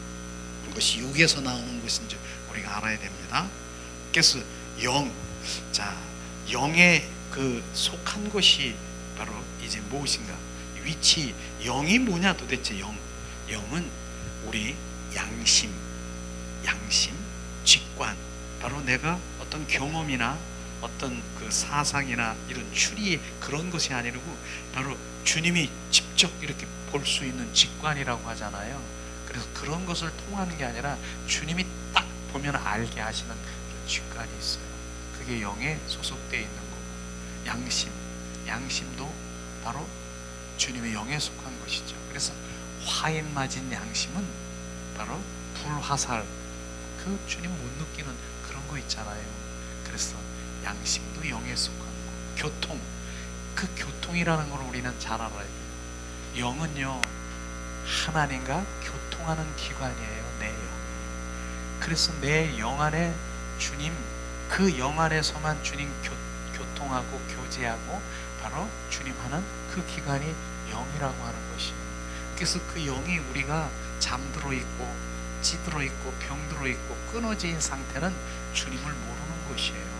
B: 것이 육에서 나오는 것인지 우리가 알아야 됩니다. 그래서 영, 자, 영에 그 속한 것이 바로 이제 무엇인가? 위치, 영이 뭐냐 도대체? 영은 우리 양심, 직관, 바로 내가 어떤 경험이나 어떤 그 사상이나 이런 추리 그런 것이 아니고 바로 주님이 직접 이렇게 볼 수 있는 직관이라고 하잖아요. 그래서 그런 것을 통하는 게 아니라 주님이 딱 보면 알게 하시는 그런 직관이 있어요. 그게 영에 소속되어 있는 거고, 양심도 바로 주님의 영에 속한 것이죠. 그래서 화인 맞은 양심은 바로 불화살, 그 주님 못 느끼는 그런 거 있잖아요. 그래서 양심도 영에 속한 거. 교통, 그 교통이라는 걸 우리는 잘 알아야 돼요. 영은요, 하나님과 교통하는 기관이에요. 내 영. 그래서 내 영 안에 주님, 그 영 안에서만 주님 교통하고 교제하고 바로 주님 하는 그 기관이 영이라고 하는 것이에요. 그래서 그 영이 우리가 잠들어 있고 찌들어 있고 병들어 있고 끊어진 상태는 주님을 모르는 것이에요.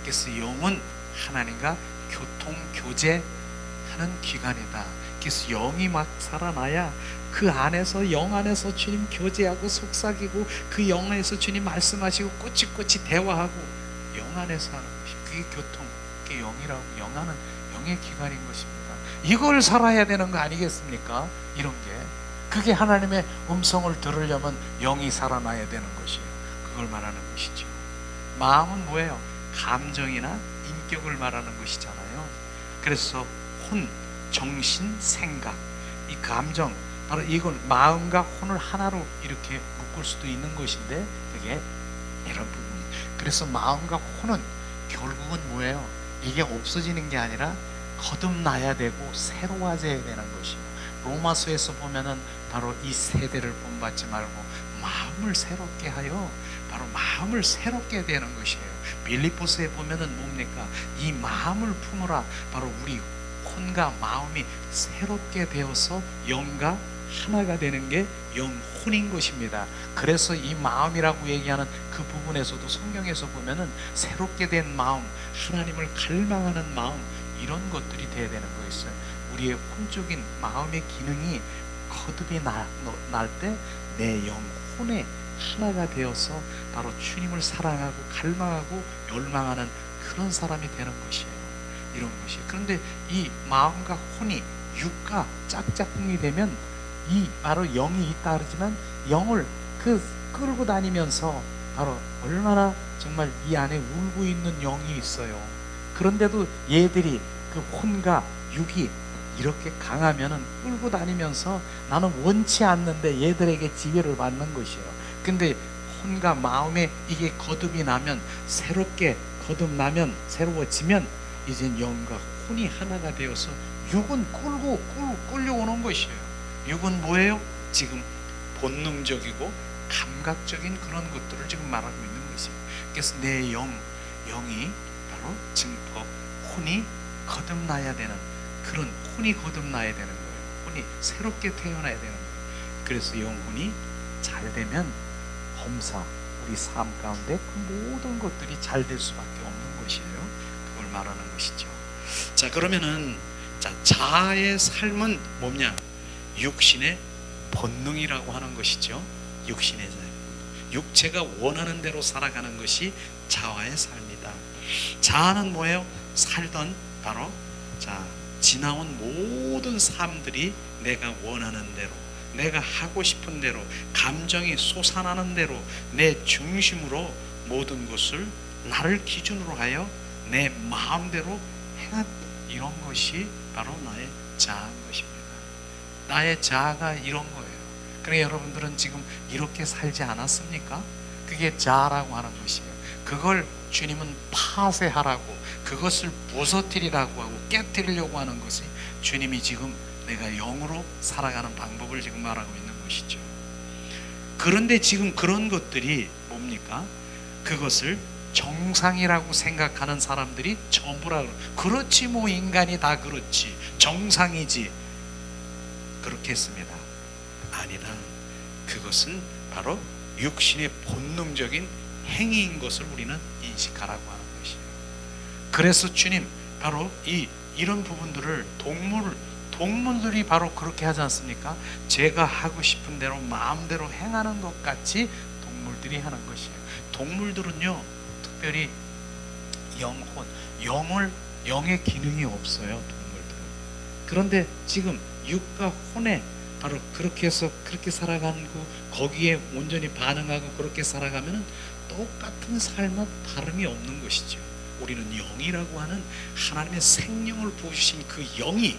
B: 그래서 영은 하나님과 교통 교제하는 기관이다. 그래서 영이 막 살아나야 그 안에서, 영 안에서 주님 교제하고 속삭이고 그 영 안에서 주님 말씀하시고 꼬치꼬치 대화하고 영 안에서 하는 것이, 그게 교통, 그게 영이라고. 영하는 영의 기관인 것입니다. 이걸 살아야 되는 거 아니겠습니까? 이런 게, 그게 하나님의 음성을 들으려면 영이 살아나야 되는 것이에요. 그걸 말하는 것이죠. 마음은 뭐예요? 감정이나 인격을 말하는 것이잖아요. 그래서 혼, 정신, 생각, 이 감정, 바로 이건 마음과 혼을 하나로 이렇게 묶을 수도 있는 것인데 그게 이런 부분이. 그래서 마음과 혼은 결국은 뭐예요? 이게 없어지는 게 아니라 거듭나야 되고 새로워져야 되는 것이에요. 로마서에서 보면은 바로 이 세대를 본받지 말고 마음을 새롭게 하여, 바로 마음을 새롭게 되는 것이에요. 빌립보서에 보면은 뭡니까? 이 마음을 품으라. 바로 우리 혼과 마음이 새롭게 되어서 영과 하나가 되는 게 영혼인 것입니다. 그래서 이 마음이라고 얘기하는 그 부분에서도 성경에서 보면은 새롭게 된 마음, 하나님을 갈망하는 마음, 이런 것들이 돼야 되는 거였어요. 우리의 혼적인 마음의 기능이 거듭이 날 때 내 영혼의 하나가 되어서 바로 주님을 사랑하고 갈망하고 열망하는 그런 사람이 되는 것이에요. 이런 것이. 그런데 이 마음과 혼이 육과 짝짝꿍이 되면 이 바로 영이 있다 그러지만 영을 끌고 다니면서 바로 얼마나 정말 이 안에 울고 있는 영이 있어요. 그런데도 얘들이 그 혼과 육이 이렇게 강하면은 끌고 다니면서 나는 원치 않는데 얘들에게 지배를 받는 것이에요. 근데 혼과 마음에 이게 거듭이 나면, 새롭게 거듭나면, 새로워지면 이제 영과 혼이 하나가 되어서 육은 끌려오는 것이에요. 육은 뭐예요? 지금 본능적이고 감각적인 그런 것들을 지금 말하고 있는 것이에요. 그래서 내 영이 바로 지금 혼이 거듭나야 되는, 그런 혼이 거듭나야 되는 거예요. 혼이 새롭게 태어나야 되는 거예요. 그래서 영혼이 잘 되면 범사, 우리 삶 가운데 그 모든 것들이 잘 될 수밖에 없는 것이에요. 그걸 말하는 것이죠. 자, 그러면은 자아의 삶은 뭐냐? 육신의 본능이라고 하는 것이죠. 육신의 삶, 육체가 원하는 대로 살아가는 것이 자아의 삶이다. 자아는 뭐예요? 살던 바로 지나온 모든 삶들이 내가 원하는 대로, 내가 하고 싶은 대로, 감정이 솟아나는 대로 내 중심으로 모든 것을 나를 기준으로 하여 내 마음대로 행한, 이런 것이 바로 나의 자아인 것입니다. 나의 자아가 이런 거예요. 그래 여러분들은 지금 이렇게 살지 않았습니까? 그게 자아라고 하는 것이에요. 그걸 주님은 파쇄하라고, 그것을 부서뜨리라고 하고 깨뜨리려고 하는 것이 주님이 지금 내가 영으로 살아가는 방법을 지금 말하고 있는 것이죠. 그런데 지금 그런 것들이 뭡니까? 그것을 정상이라고 생각하는 사람들이 전부라. 그렇지 뭐 인간이 다 그렇지, 정상이지, 그렇게 했습니다. 아니다. 그것은 바로 육신의 본능적인 행위인 것을 우리는 인식하라고 하는 것이에요. 그래서 주님 바로 이런 부분들을 동물들이 바로 그렇게 하지 않습니까? 제가 하고 싶은 대로 마음대로 행하는 것 같이 동물들이 하는 것이에요. 동물들은요 특별히 영의 기능이 없어요. 동물들은. 그런데 지금 육과 혼에 바로 그렇게 해서 그렇게 살아가는 거, 거기에 온전히 반응하고 그렇게 살아가면은 똑같은 삶은 다름이 없는 것이죠. 우리는 영이라고 하는 하나님의 생명을 부으신 그 영이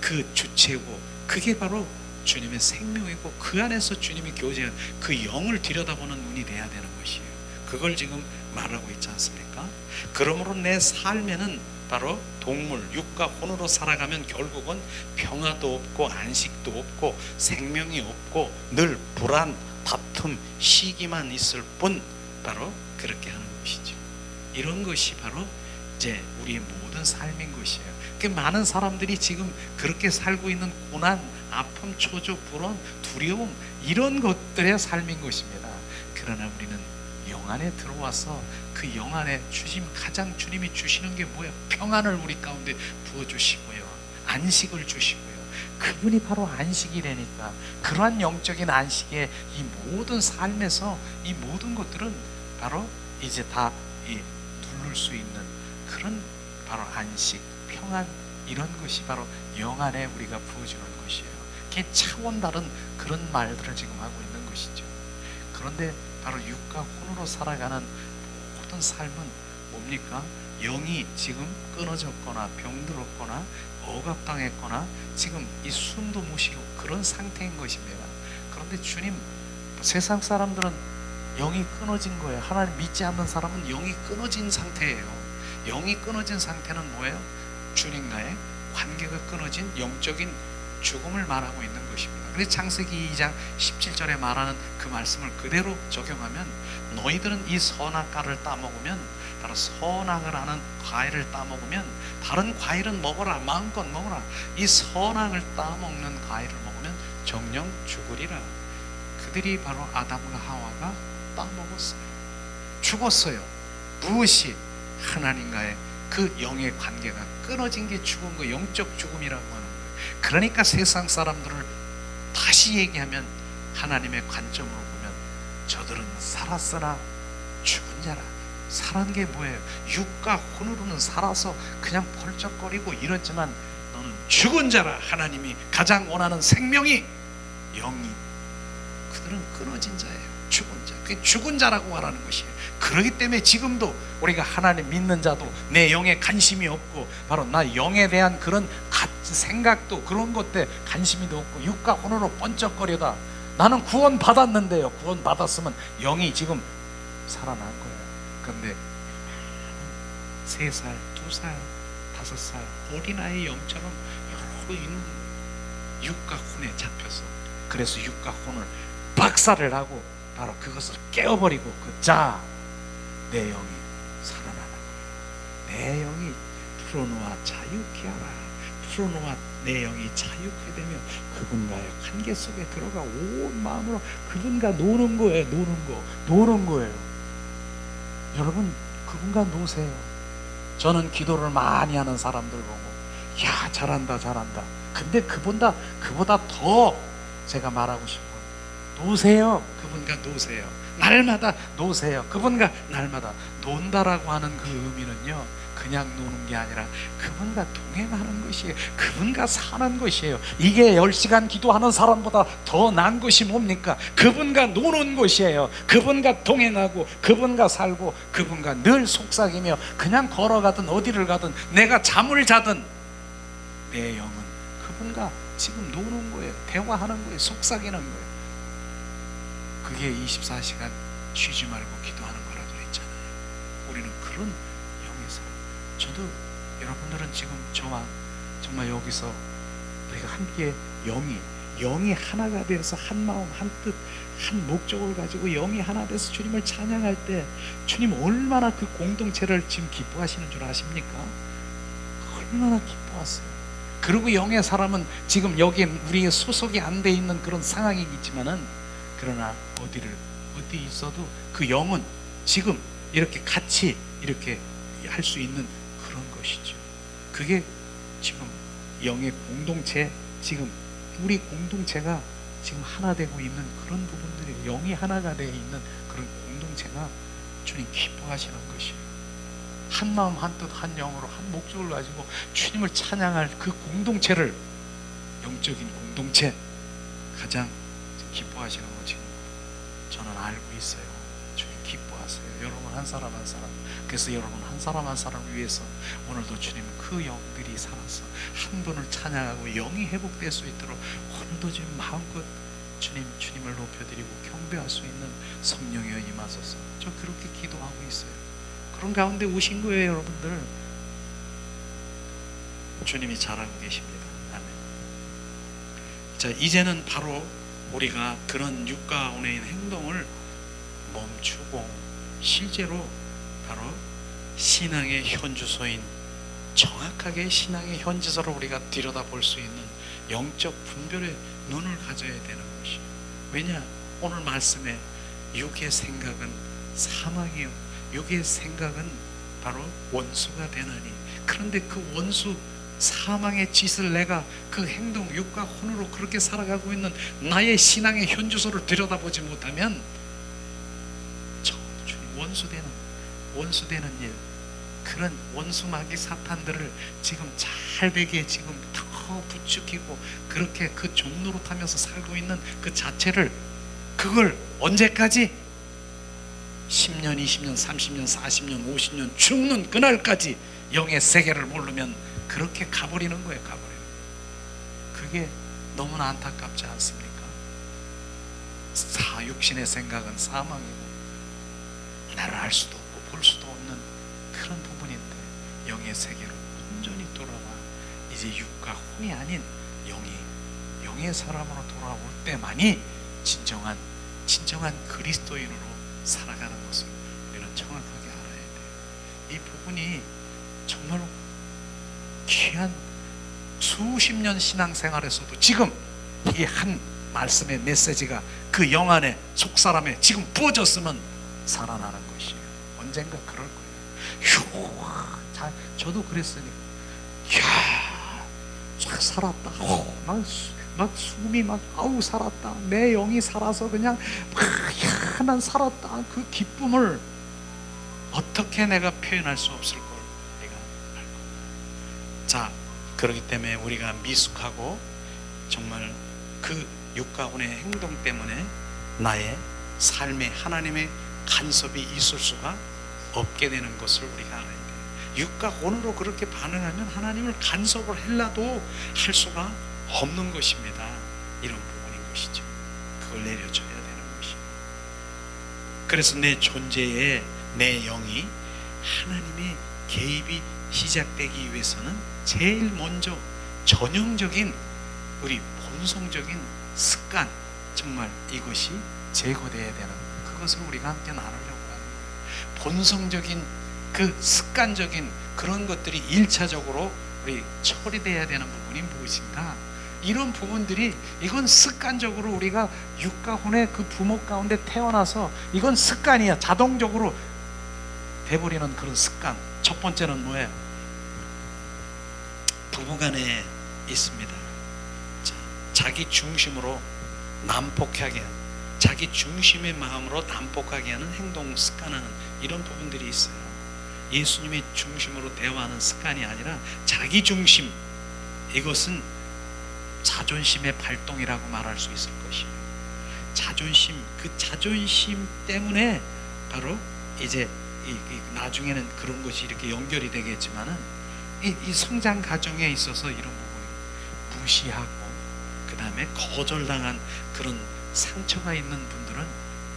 B: 그 주체고, 그게 바로 주님의 생명이고, 그 안에서 주님이 교제한 그 영을 들여다보는 눈이 돼야 되는 것이에요. 그걸 지금 말하고 있지 않습니까? 그러므로 내 삶에는 바로 동물, 육과 혼으로 살아가면 결국은 평화도 없고 안식도 없고 생명이 없고 늘 불안, 다툼, 시기만 있을 뿐, 바로 그렇게 하는 것이죠. 이런 것이 바로 이제 우리의 모든 삶인 것이에요. 그 많은 사람들이 지금 그렇게 살고 있는 고난, 아픔, 초조, 불안, 두려움, 이런 것들의 삶인 것입니다. 그러나 우리는 영 안에 들어와서 그 영 안에 가장 주님이 주시는 게 뭐예요? 평안을 우리 가운데 부어주시고요, 안식을 주시고요. 그분이 바로 안식이 되니까 그러한 영적인 안식의 이 모든 삶에서 이 모든 것들은 바로 이제 다 누릴 수 있는 그런 바로 안식, 평안, 이런 것이 바로 영 안에 우리가 부어주는 것이에요. 그게 차원 다른 그런 말들을 지금 하고 있는 것이죠. 그런데 바로 육과 혼으로 살아가는 모든 삶은 뭡니까? 영이 지금 끊어졌거나 병들었거나 억압당했거나 지금 이 숨도 못 쉬고 그런 상태인 것입니다. 그런데 주님, 세상 사람들은 영이 끊어진 거예요. 하나님 믿지 않는 사람은 영이 끊어진 상태예요. 영이 끊어진 상태는 뭐예요? 주님과의 관계가 끊어진 영적인 죽음을 말하고 있는 것입니다. 그래서 창세기 2장 17절에 말하는 그 말씀을 그대로 적용하면, 너희들은 이 선악과를 따먹으면, 바로 선악을 하는 과일을 따먹으면, 다른 과일은 먹어라, 마음껏 먹어라, 이 선악을 따먹는 과일을 먹으면 정령 죽으리라. 그들이 바로 아담과 하와가 따먹었어요. 죽었어요. 무엇이? 하나님과의 그 영의 관계가 끊어진 게 죽은 거, 영적 죽음이라고 하는 거예요. 그러니까 세상 사람들을 다시 얘기하면, 하나님의 관점으로 보면 저들은 살았으나 죽은 자라. 살은 게 뭐예요? 육과 혼으로는 살아서 그냥 펄쩍거리고 이렇지만 너는 죽은 자라. 하나님이 가장 원하는 생명이, 영이, 그들은 끊어진 자예요. 죽은 자. 그게 죽은 자라고 말하는 것이에요. 그렇기 때문에 지금도 우리가 하나님 믿는 자도 내 영에 관심이 없고, 바로 나 영에 대한 그런 생각도, 그런 것에 관심이도 없고, 육과 혼으로 번쩍거리다. 나는 구원 받았는데요. 구원 받았으면 영이 지금 살아난 거예요. 그런데 3살, 2살, 5살 어린아이 영처럼 여러 있는 육과 혼에 잡혀서, 그래서 육과 혼을 박살을 하고 바로 그것을 깨어버리고, 내 영이 살아나는 거예요. 내 영이 풀어놓아 자유케 하라. 풀어놓아 내 영이 자유케 되며 그분과의 관계 속에 들어가 온 마음으로 그분과 노는 거예요. 노는 거예요. 여러분, 그분과 노세요. 저는 기도를 많이 하는 사람들 보고, 야, 잘한다. 근데 그보다 더 제가 말하고 싶어요. 노세요. 그분과 노세요. 날마다 노세요. 그분과 날마다 논다라고 하는 그 의미는요, 그냥 노는 게 아니라 그분과 동행하는 것이에요. 그분과 사는 것이에요. 이게 10시간 기도하는 사람보다 더 나은 것이 뭡니까? 그분과 노는 것이에요. 그분과 동행하고 그분과 살고 그분과 늘 속삭이며 그냥 걸어가든 어디를 가든 내가 잠을 자든 내 영은 그분과 지금 노는 거예요. 대화하는 거예요. 속삭이는 거예요. 그게 24시간 쉬지 말고 기도하는 거라고 했잖아요. 우리는 그런 영의 사람. 저도 여러분들은 지금 저와 정말 여기서 우리가 함께 영이 하나가 되어서 한 마음 한 뜻 한 목적을 가지고 영이 하나 돼서 주님을 찬양할 때 주님 얼마나 그 공동체를 지금 기뻐하시는 줄 아십니까? 얼마나 기뻐하세요. 그리고 영의 사람은 지금 여기에 우리의 소속이 안 돼 있는 그런 상황이겠지만은, 그러나 어디 있어도 그 영은 지금 이렇게 같이 이렇게 할 수 있는 그런 것이죠. 그게 지금 영의 공동체, 지금 우리 공동체가 지금 하나 되고 있는 그런 부분들이, 영이 하나가 되어 있는 그런 공동체가 주님 기뻐하시는 것이에요. 한 마음 한 뜻 한 영으로 한 목적을 가지고 주님을 찬양할 그 공동체를, 영적인 공동체 가장 기뻐하시는 거 지금 저는 알고 있어요. 주님 기뻐하세요. 여러분 한 사람 한 사람. 그래서 여러분 한 사람 한 사람을 위해서 오늘도 주님 그 영들이 살아서 한 분을 찬양하고 영이 회복될 수 있도록 오늘도 지금 마음껏 주님을 높여드리고 경배할 수 있는 성령이여 임하소서. 저 그렇게 기도하고 있어요. 그런 가운데 오신 거예요, 여러분들. 주님이 잘하고 계십니다. 아멘. 자, 이제는 바로 우리가 그런 육가운의 행동을 멈추고 실제로 바로 신앙의 현주소인, 정확하게 신앙의 현지서를 우리가 들여다볼 수 있는 영적 분별의 눈을 가져야 되는 것이에요. 왜냐? 오늘 말씀에 육의 생각은 사망이요, 육의 생각은 바로 원수가 되나니. 그런데 그 원수 사망의 짓을 내가 그 행동, 육과 혼으로 그렇게 살아가고 있는 나의 신앙의 현주소를 들여다보지 못하면 원수되는 일, 그런 원수마귀 사탄들을 지금 잘 되게 지금 더 부추기고 그렇게 그 종로로 타면서 살고 있는 그 자체를, 그걸 언제까지? 10년, 20년, 30년, 40년, 50년 죽는 그날까지 영의 세계를 모르면 그렇게 가버리는 거예요. 가버리는 거예요. 그게 너무나 안타깝지 않습니까? 육신의 생각은 사망이고 나를 알 수도 없고 볼 수도 없는 그런 부분인데, 영의 세계로 온전히 돌아와 이제 육과 혼이 아닌 영의 사람으로 돌아올 때만이 진정한 그리스도인으로 살아가는 것을 우리는 정확하게 알아야 돼요. 이 부분이 정말로 귀한 수십 년 신앙생활에서도 지금 이 한 말씀의 메시지가 그 영 안에 속사람에 지금 부어졌으면 살아나는 것이에요. 언젠가 그럴 거예요. 저도 그랬으니까, 이야, 쫙 살았다. 막 숨이 막 살았다. 내 영이 살아서 그냥 난 살았다. 그 기쁨을 어떻게 내가 표현할 수 없을 걸 내가 알 거야. 자, 그렇기 때문에 우리가 미숙하고 정말 그 육과 혼의 행동 때문에 나의 삶에 하나님의 간섭이 있을 수가 없게 되는 것을 우리가 알아야 돼요. 육과 혼으로 그렇게 반응하면 하나님을 간섭을 하려도 할 수가 없는 것입니다. 이런 부분인 것이죠. 그걸 내려줘야 되는 것이에요. 그래서 내 존재에 내 영이 하나님의 개입이 시작되기 위해서는 제일 먼저 전형적인 우리 본성적인 습관, 정말 이것이 제거되어야 되는, 그것을 우리가 함께 나누려고 하는 거예요. 본성적인 그 습관적인 그런 것들이 1차적으로 우리 처리되어야 되는 부분이 무엇인가? 이런 부분들이, 이건 습관적으로 우리가 육과 혼의 그 부모 가운데 태어나서 이건 습관이야. 자동적으로 돼버리는 그런 습관. 첫 번째는 뭐예요? 부부간에 있습니다. 자기 중심으로 난폭하게 하는, 자기 중심의 마음으로 난폭하게 하는 행동 습관하는 이런 부분들이 있어요. 예수님의 중심으로 대화하는 습관이 아니라 자기 중심, 이것은 자존심의 발동이라고 말할 수 있을 것이에요. 자존심, 그 자존심 때문에 바로 이제 나중에는 그런 것이 이렇게 연결이 되겠지만은 이 성장 과정에 있어서 이런 부분이 무시하고 그 다음에 거절당한 그런 상처가 있는 분들은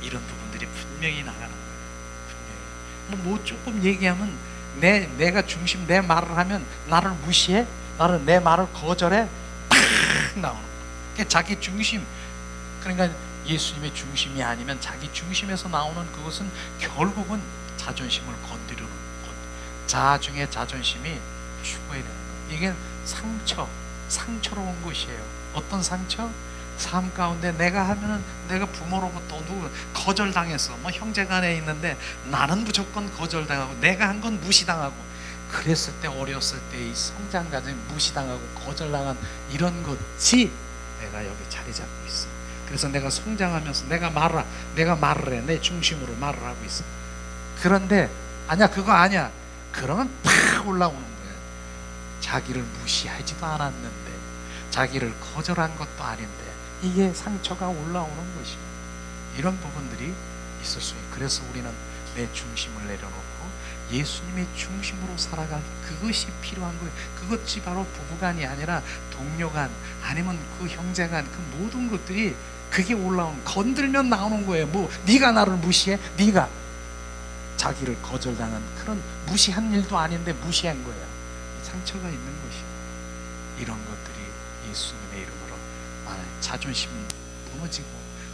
B: 이런 부분들이 분명히 나가는 거예요. 분명히. 뭐 조금 얘기하면 내가 중심, 내 말을 하면 나를 무시해, 나를 내 말을 거절해, 팍 나오는 거예요. 그러니까 자기 중심, 그러니까 예수님의 중심이 아니면 자기 중심에서 나오는 그것은 결국은 자존심을 건드리는 것. 자아 중에 자존심이 죽어야 되는 거예요. 이게 상처로운 것이에요. 어떤 상처? 삶 가운데 내가 하면은, 내가 부모로부터 누구 거절당했어. 뭐 형제간에 있는데 나는 무조건 거절당하고 내가 한 건 무시당하고, 그랬을 때, 어렸을 때 이 성장 과정에 무시당하고 거절당한 이런 것이 내가 여기 자리 잡고 있어. 그래서 내가 성장하면서 내가 말을 해. 내 중심으로 말을 하고 있어. 그런데 아니야, 그거 아니야. 그러면 팍 올라오는 거예요. 자기를 무시하지도 않았는데, 자기를 거절한 것도 아닌데, 이게 상처가 올라오는 것이에요. 이런 부분들이 있을 수 있어요. 그래서 우리는 내 중심을 내려놓고 예수님의 중심으로 살아갈, 그것이 필요한 거예요. 그것이 바로 부부간이 아니라 동료간, 아니면 그 형제간, 그 모든 것들이 그게 올라오는, 건들면 나오는 거예요. 뭐 네가 나를 무시해? 네가 자기를 거절당한 그런 무시한 일도 아닌데 무시한 거예요. 상처가 있는 것이에요. 이런 것들이 예수님의 이름으로 만약 자존심 무너지고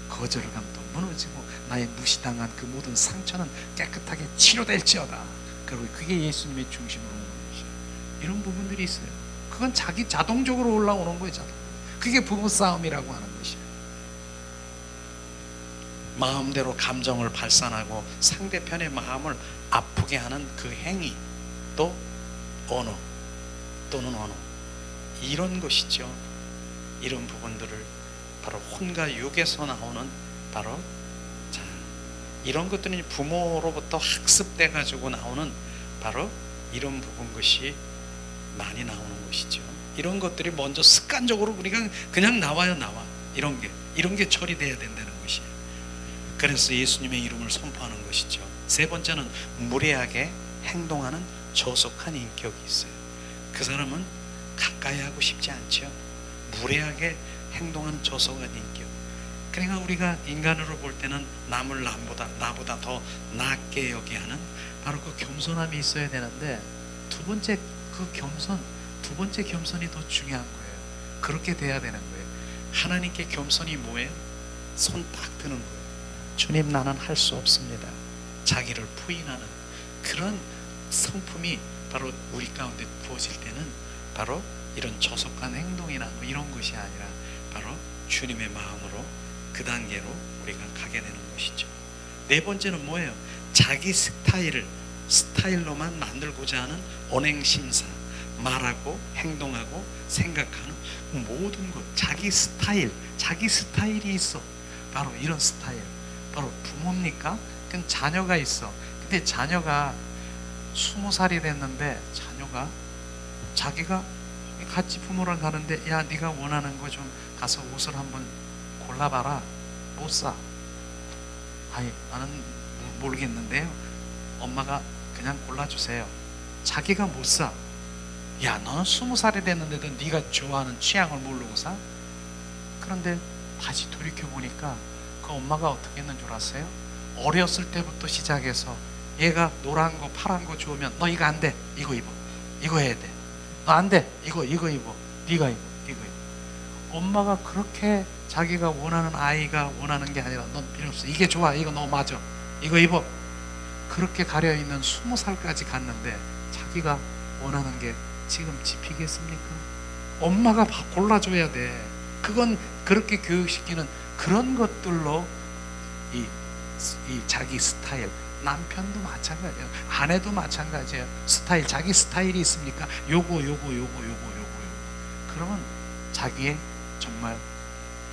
B: 거절감도 무너지고 나의 무시당한 그 모든 상처는 깨끗하게 치료될지어다. 그리고 그게 예수님의 중심으로 오는 것이에요. 이런 부분들이 있어요. 그건 자기 자동적으로 올라오는 거예요. 그게 부부싸움이라고 하는 것이에요. 마음대로 감정을 발산하고 상대편의 마음을 아프게 하는 그 행위, 또 언어 또는 언어, 이런 것이죠. 이런 부분들을 바로 혼과 육에서 나오는, 바로 자, 이런 것들은 부모로부터 학습돼 가지고 나오는 바로 이런 부분, 것이 많이 나오는 것이죠. 이런 것들이 먼저 습관적으로 우리가 그냥 나와. 이런 게 처리돼야 된다는 것이에요. 그래서 예수님의 이름을 선포하는 것이죠. 세 번째는 무례하게 행동하는 저속한 인격이 있어요. 그 사람은 가까이 하고 싶지 않죠. 무례하게 행동하는 저속한 인격. 그러니까 우리가 인간으로 볼 때는 남을 나보다 더 낫게 여기 하는 바로 그 겸손함이 있어야 되는데, 두 번째 겸손이 더 중요한 거예요. 그렇게 돼야 되는 거예요. 하나님께 겸손이 뭐예요? 손 딱 드는 거예요. 주님, 나는 할 수 없습니다. 자기를 부인하는 그런 성품이 바로 우리 가운데 부어질 때는 바로 이런 저속한 행동이나 뭐 이런 것이 아니라 바로 주님의 마음으로 그 단계로 우리가 가게 되는 것이죠. 네 번째는 뭐예요? 자기 스타일로만 만들고자 하는 언행심사, 말하고 행동하고 생각하는 모든 것, 자기 스타일이 있어. 바로 이런 스타일, 바로 부모입니까? 그럼 자녀가 있어. 근데 자녀가 20살이 됐는데 자녀가 자기가 같이 부모랑 가는데, 야, 네가 원하는 거 좀 가서 옷을 한번 골라봐라. 못 사. 아니, 나는 모르겠는데요, 엄마가 그냥 골라주세요. 자기가 못 사. 야, 너는 20살이 됐는데도 네가 좋아하는 취향을 모르고 사? 그런데 다시 돌이켜보니까 그 엄마가 어떻게 했는 줄 아세요? 어렸을 때부터 시작해서 얘가 노란 거 파란 거 좋으면 너 이거 안 돼, 이거 입어, 이거 해야 돼. 너 안 돼, 이거 입어, 네가 입어. 엄마가 그렇게 자기가 원하는, 아이가 원하는 게 아니라 넌 필요 없어, 이게 좋아, 이거 너 맞아, 이거 입어. 그렇게 가려있는 20살까지 갔는데 자기가 원하는 게 지금 집히겠습니까? 엄마가 골라줘야 돼. 그건 그렇게 교육시키는 그런 것들로 이 자기 스타일, 남편도 마찬가지예요. 아내도 마찬가지예요. 스타일, 자기 스타일이 있습니까? 요거. 그러면 자기의 정말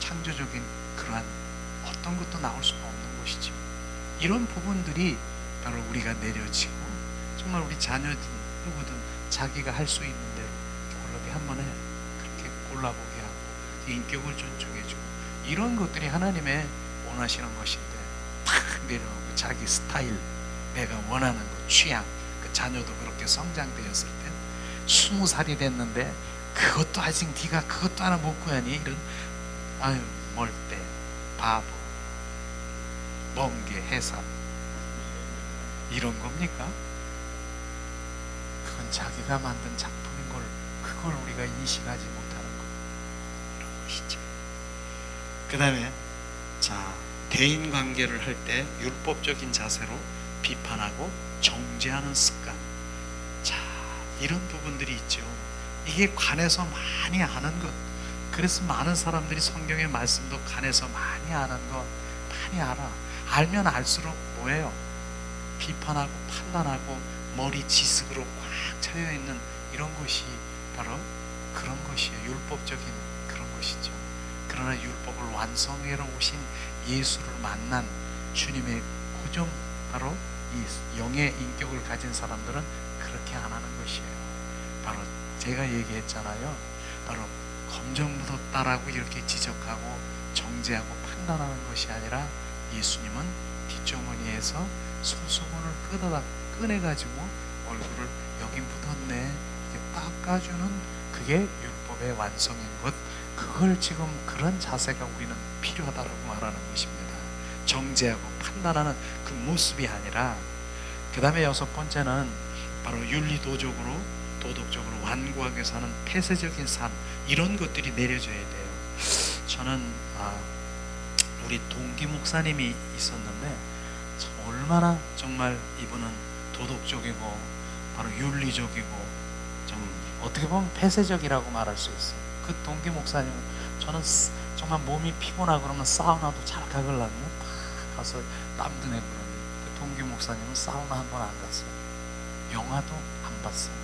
B: 창조적인 그러한 어떤 것도 나올 수가 없는 것이죠. 이런 부분들이 바로 우리가 내려지고, 정말 우리 자녀든 누구든 자기가 할 수 있는 대로 골라보게 한 번에 그렇게 골라보게 하고 인격을 존중해주고, 이런 것들이 하나님의 원하시는 것인데 탁 내려오고 자기 스타일, 내가 원하는 것, 취향, 그 자녀도 그렇게 성장되었을 때 20살이 됐는데 그것도 아직 네가 그것도 하나 못 구하니? 이런 아유 멀대 바보 멍게 해삼 이런 겁니까? 그건 자기가 만든 작품인 걸 그걸 우리가 인식하지 못하는 거 그런 것이죠.
A: 그 다음에 자 대인 관계를 할 때 율법적인 자세로 비판하고 정죄하는 습관. 자 이런 부분들이 있죠. 이게 관해서 많이 아는 것. 그래서 많은 사람들이 성경의 말씀도 관해서 많이 아는 것 많이 알아. 알면 알수록 뭐예요? 비판하고 판단하고 머리 지식으로 꽉 차여 있는 이런 것이 바로 그런 것이에요. 율법적인 그런 것이죠. 그러나 율법을 완성하러 오신 예수를 만난 주님의 구종 바로 이 영의 인격을 가진 사람들은 그렇게 안 하는 것이에요. 바로 제가 얘기했잖아요. 바로 검정 묻었다라고 이렇게 지적하고 정죄하고 판단하는 것이 아니라 예수님은 뒷주머니에서 손수건을 꺼내가지고 얼굴을 여기 묻었네 이렇게 닦아주는 그게 율법의 완성인 것. 그걸 지금 그런 자세가 우리는 필요하다고 말하는 것입니다. 정죄하고 판단하는 그 모습이 아니라. 그 다음에 여섯 번째는 바로 윤리도적으로 도덕적으로 완고하게 사는 폐쇄적인 삶, 이런 것들이 내려져야 돼요. 저는 우리 동기 목사님이 있었는데 참 얼마나 정말 이분은 도덕적이고 바로 윤리적이고 좀 어떻게 보면 폐쇄적이라고 말할 수 있어요. 그 동기 목사님은 저는 정말 몸이 피곤하고 그러면 사우나도 잘 가거든요. 막 가서 땀도 내고 그러는데 그 동기 목사님은 사우나 한 번 안 갔어요. 영화도 안 봤어요.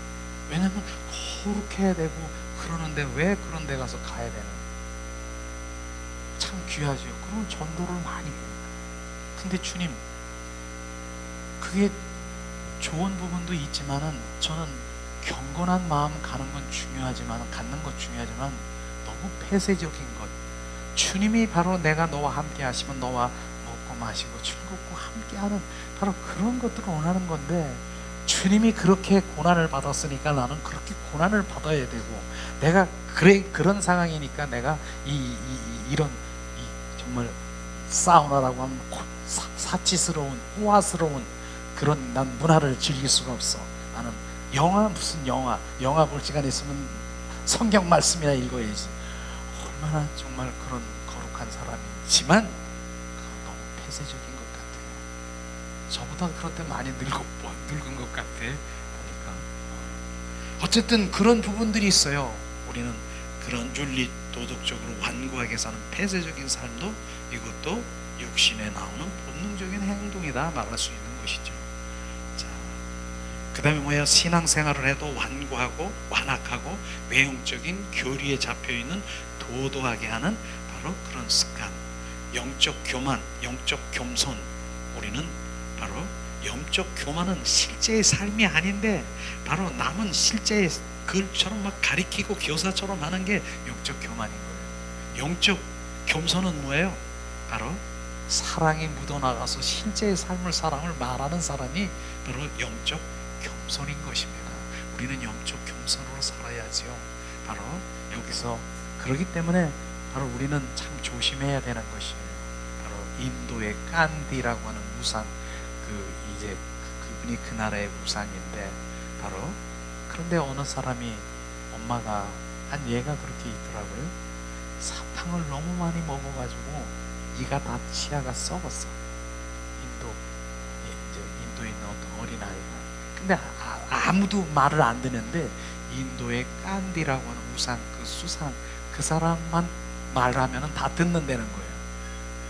A: 왜냐면 그렇게 해야 되고 그러는데 왜 그런 데 가서 가야 되는? 참 귀하죠. 그러면 전도를 많이 해요. 근데 주님 그게 좋은 부분도 있지만은 저는 경건한 마음 가는 건 중요하지만 갖는 것 중요하지만 너무 폐쇄적인 것. 주님이 바로 내가 너와 함께 하시면 너와 먹고 마시고 즐겁고 함께하는 바로 그런 것들을 원하는 건데 주님이 그렇게 고난을 받았으니까 나는 그렇게 고난을 받아야 되고 내가 그런 상황이니까 내가 이런 정말 사우나라고 하면 사치스러운 호화스러운 그런 난 문화를 즐길 수가 없어. 나는 영화 무슨 영화 볼 시간 있으면 성경 말씀이나 읽어야지. 얼마나 정말 그런 거룩한 사람이지만 너무 폐쇄적인 것 같아요. 저보다 그럴 때 많이 늙은 것 같아 보니까. 어쨌든 그런 부분들이 있어요. 우리는 그런 윤리 도덕적으로 완고하게 사는 폐쇄적인 삶도 이것도 육신에 나오는 본능적인 행동이다 말할 수 있는 것이죠. 그 다음에 뭐야? 신앙생활을 해도 완고하고 완악하고 외형적인 교리에 잡혀있는 도도하게 하는 바로 그런 습관, 영적 교만, 영적 겸손. 우리는 바로 영적 교만은 실제의 삶이 아닌데 바로 남은 실제의 그처럼 막 가리키고 교사처럼 하는 게 영적 교만인 거예요. 영적 겸손은 뭐예요? 바로 사랑이 묻어나가서 실제의 삶을 사람을 말하는 사람이 바로 영적 겸손인 것입니다. 우리는 영적 겸손으로 살아야지요. 바로 여기서 그렇기 때문에 바로 우리는 참 조심해야 되는 것이에요. 바로 인도의 깐디라고 하는 우상, 그분이 그 나라의 우상인데 바로 그런데 어느 사람이 엄마가 한 얘가 그렇게 있더라고요. 사탕을 너무 많이 먹어가지고 이가 다 치아가 썩었어. 인도에 있는 어떤 어린아이가. 근데 아무도 말을 안 듣는데 인도의 깐디라고 하는 우상, 그 수상, 그 사람만 말하면 다 듣는다는 거예요.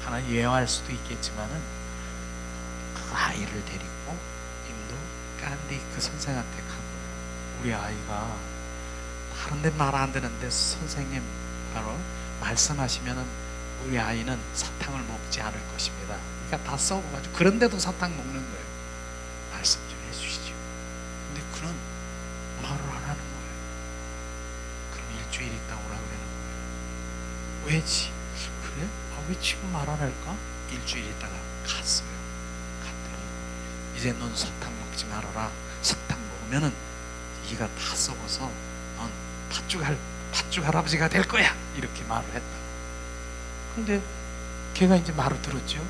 A: 하나 예화할 수도 있겠지만은 그 아이를 데리고 인도 깐디 그 선생한테 간 거예요. 우리 아이가 다른데 말 안 듣는데 선생님 바로 말씀하시면은 우리 아이는 사탕을 먹지 않을 것입니다. 그러니까 다 썩어가지고 그런데도 사탕 먹는 거예요. 말씀 좀 해주시죠. 근데 그런 말을 안 하는 거예요. 그럼 일주일 있다 오라 그러는 거예요. 왜지? 그래? 왜 지금 말 안 할까? 일주일 있다가 갔어요. 갔더니 이제 넌 사탕 먹지 말아라. 사탕 먹으면은 이가 다 썩어서 넌 팥죽 할
B: 팥죽 할아버지가 될 거야, 이렇게 말을 했다. 근데 걔가 이제 말을 들었죠.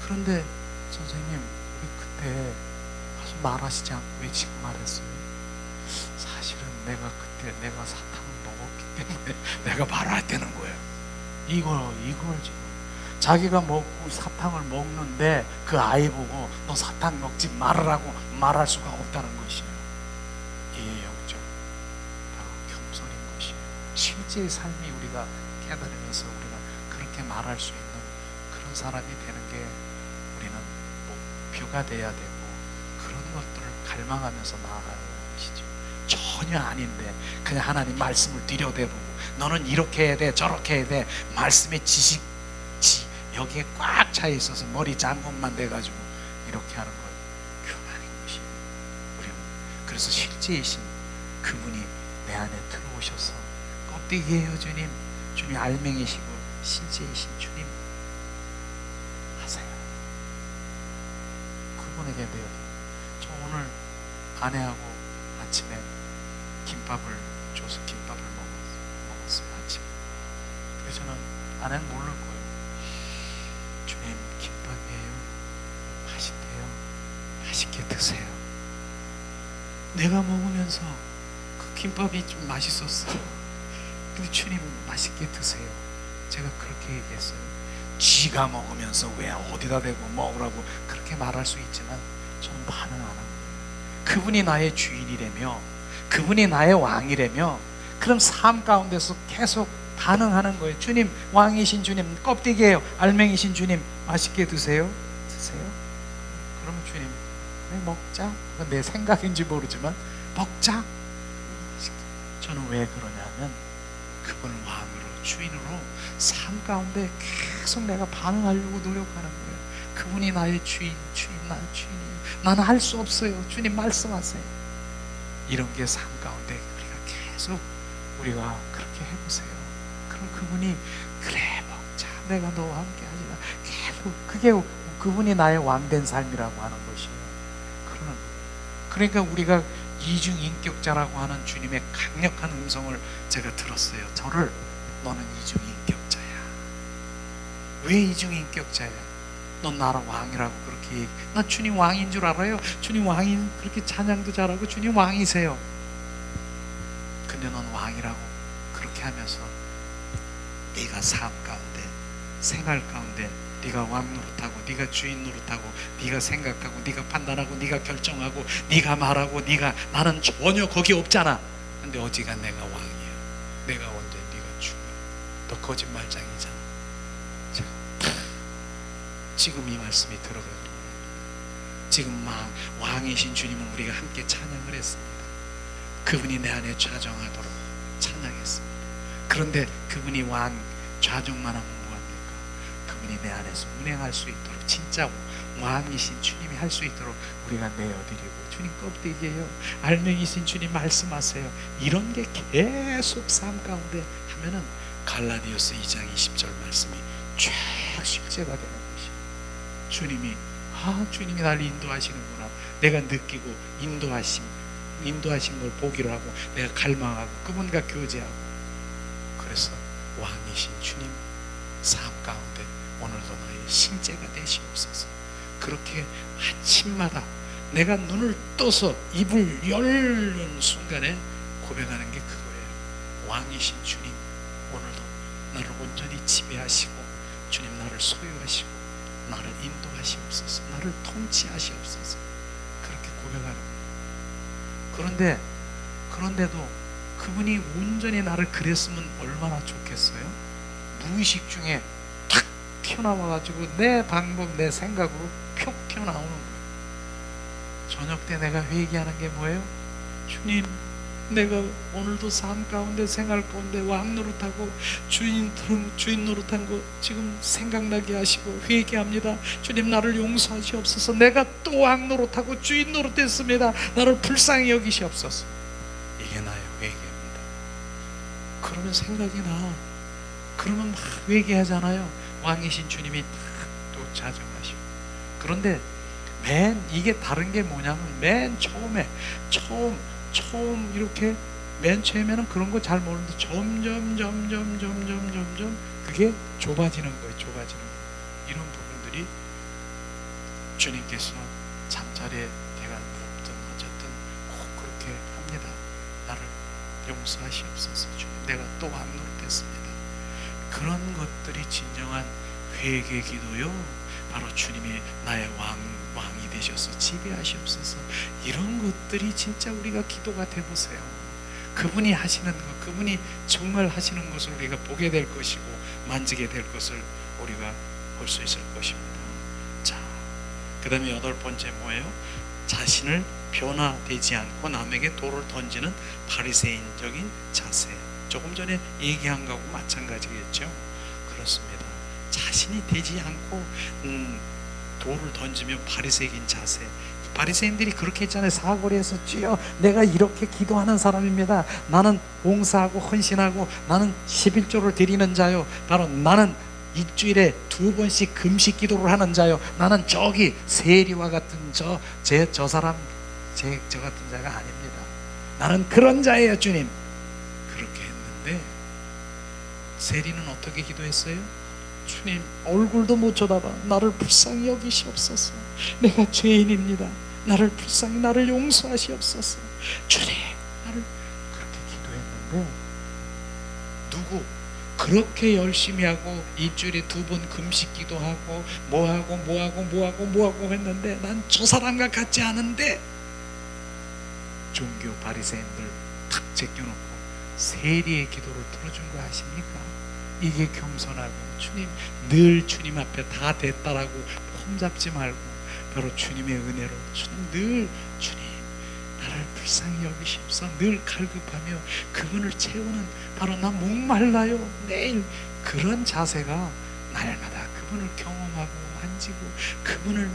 B: 그런데 선생님, 우리 그때 가서 말하시지 않고 왜 지금 말했어요? 사실은 내가 그때 내가 사탕을 먹었기 때문에 내가 말할 때는 거예요. 이걸 지금 자기가 먹고 사탕을 먹는데 그 아이 보고 너 사탕 먹지 말으라고 말할 수가 없다는 것이에요. 이게 영적 바로 겸손인 것이에요. 실제의 삶이 우리가 깨달으면서 우리가 그렇게 말할 수 있는 그런 사람이 되는 게 우리는 목표가 돼야 되고, 그런 것들을 갈망하면서 나아가는 것이죠. 전혀 아닌데 그냥 하나님 말씀을 들여다보고 너는 이렇게 해야 돼, 저렇게 해야 돼, 말씀의 지식 여기에 꽉 차 있어서 머리 장군만 돼가지고 이렇게 하는 건 교만인 것이에요. 우리는 그래서 실제이신 그분이 내 안에 들어오셔서 껍데기예요 주님, 주님 알맹이시고 실제이신 주님 하세요. 그분에게 내어드려요. 저 오늘 아내하고 아침에 김밥을 줘서 김밥을 먹었어요, 아침에. 그래서 저는 아내는 모를 거예요. 주님, 김밥이에요. 맛있대요. 맛있게 드세요. 내가 먹으면서 그 김밥이 좀 맛있었어. 근데 주님, 맛있게 드세요. 제가 그렇게 얘기했어요. 쥐가 먹으면서 왜 어디다 대고 먹으라고 그렇게 말할 수 있지만 저는 반응 안 한 거예요. 그분이 나의 주인이라며, 그분이 나의 왕이라며, 그럼 삶 가운데서 계속 반응하는 거예요. 주님, 왕이신 주님, 껍데기예요. 알맹이신 주님, 맛있게 드세요. 그러면 주님, 먹자. 그건 내 생각인지 모르지만 먹자. 저는 왜 그러냐면 그분을 왕으로, 주인으로 삶 가운데 계속 내가 반응하려고 노력하는 거예요. 그분이 나의 주인, 나의 주인이에요. 나는 할 수 없어요. 주님 말씀하세요. 이런 게 삶 가운데 우리가 계속 우리가 그렇게 해보세요. 그럼 그분이 그래 먹자, 내가 너와 함께 하리라. 계속 그게 그분이 나의 왕된 삶이라고 하는 것이에요. 그러니까 우리가 이중인격자라고 하는 주님의 강력한 음성을 제가 들었어요. 저를, 너는 이중인격자야. 왜 이중인격자야? 넌 나라 왕이라고 그렇게 얘기. 나 주님 왕인 줄 알아요. 주님 왕인, 그렇게 찬양도 잘하고 주님 왕이세요. 근데 넌 왕이라고 그렇게 하면서 네가 삶 가운데, 생활 가운데 네가 왕 노릇하고, 네가 주인 노릇하고, 네가 생각하고, 네가 판단하고, 네가 결정하고, 네가 말하고, 나는 전혀 거기 없잖아. 근데 어지간 내가 왕이야. 내가 언제 네가 주야. 너 거짓말장이잖아. 자, 지금 이 말씀이 들어가는 거예요. 지금 왕이신 주님을 우리가 함께 찬양을 했습니다. 그분이 내 안에 좌정하도록 찬양했습니다. 그런데 그분이 왕 좌정만 하면 뭐합니까? 그분이 내 안에서 운행할 수 있도록, 진짜 왕이신 주님이 할 수 있도록 우리가 내어드리고, 주님 껍데기예요, 알맹이신 주님 말씀하세요. 이런 게 계속 삶 가운데 하면은 갈라디아서 2장 20절 말씀이 쫙 실제가 되는 것이에요. 주님이 주님이 날 인도하시는구나. 내가 느끼고 인도하신 걸 보기로 하고, 내가 갈망하고 그분과 교제하고. 그래서 왕이신 주님 삶 가운데 오늘도 나의 실제가 되시옵소서. 그렇게 아침마다 내가 눈을 떠서 입을 열는 순간에 고백하는 게 그거예요. 왕이신 주님, 오늘도 나를 온전히 지배하시고, 주님 나를 소유하시고 나를 인도하시옵소서, 나를 통치하시옵소서. 그렇게 고백하는 거예요. 그런데도 그분이 온전히 나를 그랬으면 얼마나 좋겠어요? 무의식 중에 탁 튀어나와가지고 내 방법, 내 생각으로 표 튀어나오는 거예요. 저녁 때 내가 회개하는 게 뭐예요? 주님, 내가 오늘도 삶 가운데, 생활 가운데 왕 노릇하고 주인 노릇한 거 지금 생각나게 하시고 회개합니다. 주님 나를 용서하시옵소서. 내가 또 왕 노릇하고 주인 노릇했습니다. 나를 불쌍히 여기시옵소서. 이게 나의 회개입니다. 그러면 생각이 나. 그러면 막 회개하잖아요. 왕이신 주님이 또 자정하시고. 그런데 이게 다른 게 뭐냐면, 맨 처음 이렇게 맨 처음에는 그런 거 잘 모르는데 점점 그게 좁아지는 거예요. 좁아지는 거예요. 이런 부분들이 주님께서 잠자리에 내가 누웠든 어쨌든 꼭 그렇게 합니다. 나를 용서하시옵소서. 주님, 내가 또 안 노릇했습니다. 그런 것들이 진정한 회개 기도요. 바로 주님이 나의 왕이 되셔서 지배하시옵소서. 이런 것들이 진짜 우리가 기도가 되보세요. 그분이 하시는 것, 그분이 정말 하시는 것을 우리가 보게 될 것이고 만지게 될 것을 우리가 볼 수 있을 것입니다. 자, 그 다음에 8번째 뭐예요? 자신을 변화되지 않고 남에게 돌을 던지는 바리새인적인 자세. 조금 전에 얘기한 거하고 마찬가지겠죠. 그렇습니다. 자신이 되지 않고 돌을 던지며 바리새인 자세. 바리새인들이 그렇게 했잖아요. 사거리에서 주여 내가 이렇게 기도하는 사람입니다. 나는 봉사하고 헌신하고 나는 11조를 드리는 자요. 바로 나는 일주일에 2번씩 금식 기도를 하는 자요. 나는 저기 세리와 같은 저 사람 저 같은 자가 아닙니다. 나는 그런 자예요 주님. 그렇게 했는데 세리는 어떻게 기도했어요? 주님, 얼굴도 못 쳐다봐. 나를 불쌍히 여기시옵소서. 내가 죄인입니다. 나를 용서하시옵소서. 주님, 나를 그렇게 기도했는데 누구 그렇게 열심히 하고 일주일에 2번 금식 기도하고 뭐하고 했는데 난 저 사람과 같지 않은데 종교 바리새인들 탁 제껴놓고 세리의 기도를 들어준 거 아십니까? 이게 겸손하고 주님, 늘 주님 앞에 다 됐다라고 폼잡지 말고 바로 주님의 은혜로 늘 주님 나를 불쌍히 여기시옵소서. 늘 갈급하며 그분을 채우는 바로 나 목말라요 내일 그런 자세가 날마다 그분을 경험하고 만지고 그분을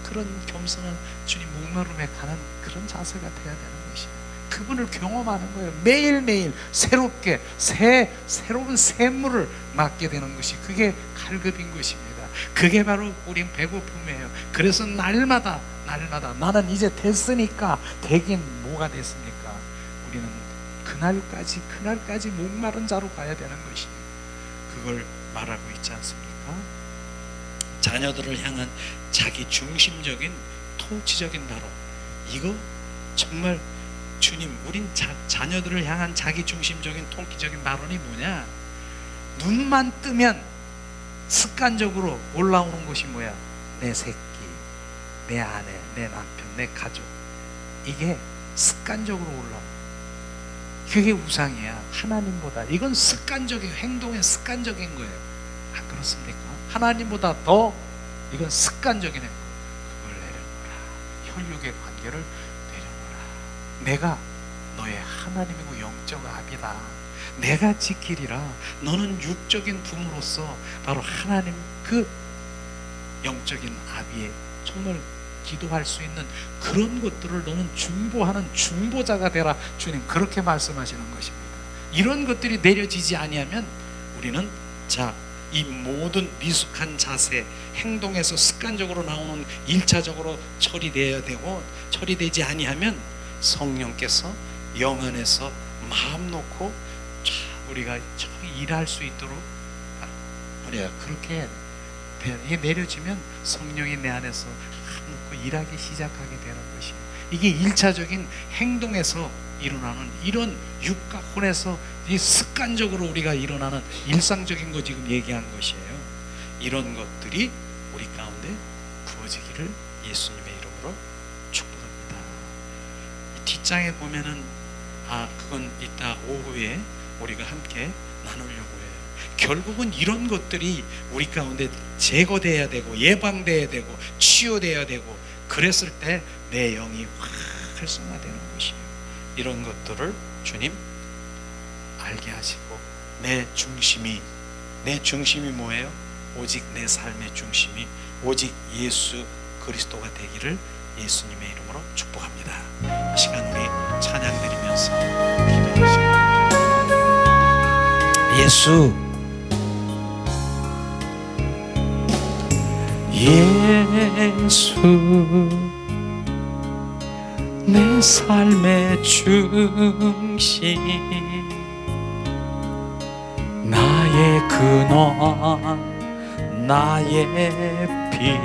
B: 그런 겸손한 주님 목마름에 가는 그런 자세가 돼야 되는 것이에요. 그분을 경험하는 거예요. 매일매일 새롭게 새로운 샘물을 맞게 되는 것이 그게 갈급인 것입니다. 그게 바로 우리 배고픔이에요. 그래서 날마다 나는 이제 됐으니까 되긴 뭐가 됐습니까? 우리는 그날까지 목마른 자로 가야 되는 것이 그걸 말하고 있지 않습니까? 자녀들을 향한 자기 중심적인 통치적인 발언, 이거 정말 주님, 우린 자녀들을 향한 자기 중심적인 통치적인 발언이 뭐냐? 눈만 뜨면 습관적으로 올라오는 것이 뭐야? 내 새끼, 내 아내, 내 남편, 내 가족. 이게 습관적으로 올라와. 그게 우상이야. 하나님보다 이건 습관적인 행동의 습관적인 거예요. 안 그렇습니까? 하나님보다 더 이건 습관적인 행동. 그걸 내려놓으라. 혈육의 관계를 내려놓으라. 내가 너의 하나님이고 영적 아비다. 내가 지키리라. 너는 육적인 부모로서 바로 하나님 그 영적인 아비의 정말 기도할 수 있는 그런 것들을 너는 중보하는 중보자가 되라. 주님 그렇게 말씀하시는 것입니다. 이런 것들이 내려지지 아니하면 우리는 이 모든 미숙한 자세, 행동에서 습관적으로 나오는 1차적으로 처리되어야 되고 처리되지 아니하면 성령께서 영 안에서 마음 놓고 우리가 일할 수 있도록 우리가 그렇게 이게 내려지면 성령이 내 안에서 마음 놓고 일하기 시작하게 되는 것이에요. 이게 1차적인 행동에서 일어나는 이런 육과 혼에서 이 습관적으로 우리가 일어나는 일상적인 거 지금 얘기한 것이에요. 이런 것들이 우리 가운데 부어지기를 예수님의 이름으로 축복합니다. 이 뒷장에 보면은 그건 이따 오후에 우리가 함께 나누려고 해요. 결국은 이런 것들이 우리 가운데 제거돼야 되고 예방돼야 되고 치유돼야 되고 그랬을 때 내 영이 확 활성화되는 것이에요. 이런 것들을 주님 알게 하시고 내 중심이 뭐예요? 오직 내 삶의 중심이 오직 예수 그리스도가 되기를 예수님의 이름으로 축복합니다. 이 시간 우리 찬양 드리면서 기도하시고 예수
A: 내 삶의 중심, 나의 근원, 나의 빛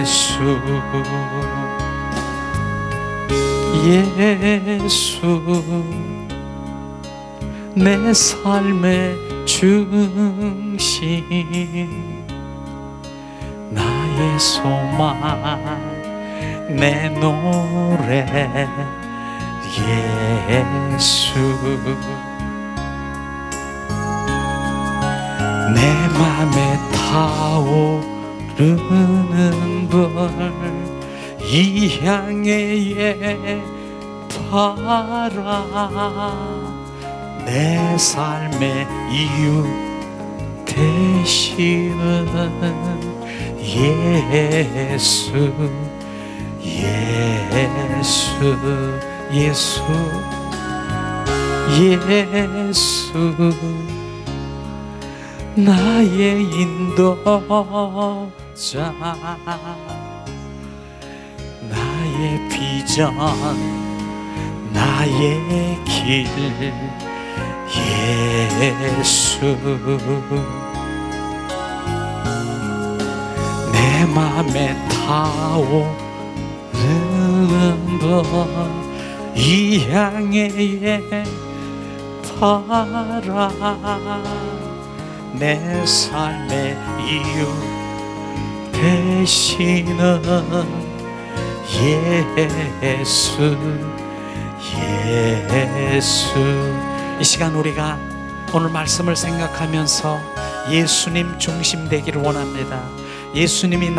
A: 예수, 예수, 내 삶의 중심, 나의 소망, 내 노래 예수, 내 맘에 타오르는 불 이 향의 바라, 내 삶의 이유 되시는 예수, 예수, 예수, 예수, 나의 인도자, 나의 비전, 나의 길 예수, 내 맘에 타오르는 불 이 향의 바라, 내 삶의 이유 되시는 예수, 예수. 이 시간 우리가 오늘 말씀을 생각하면서 예수님 중심 되기를 원합니다. 예수님이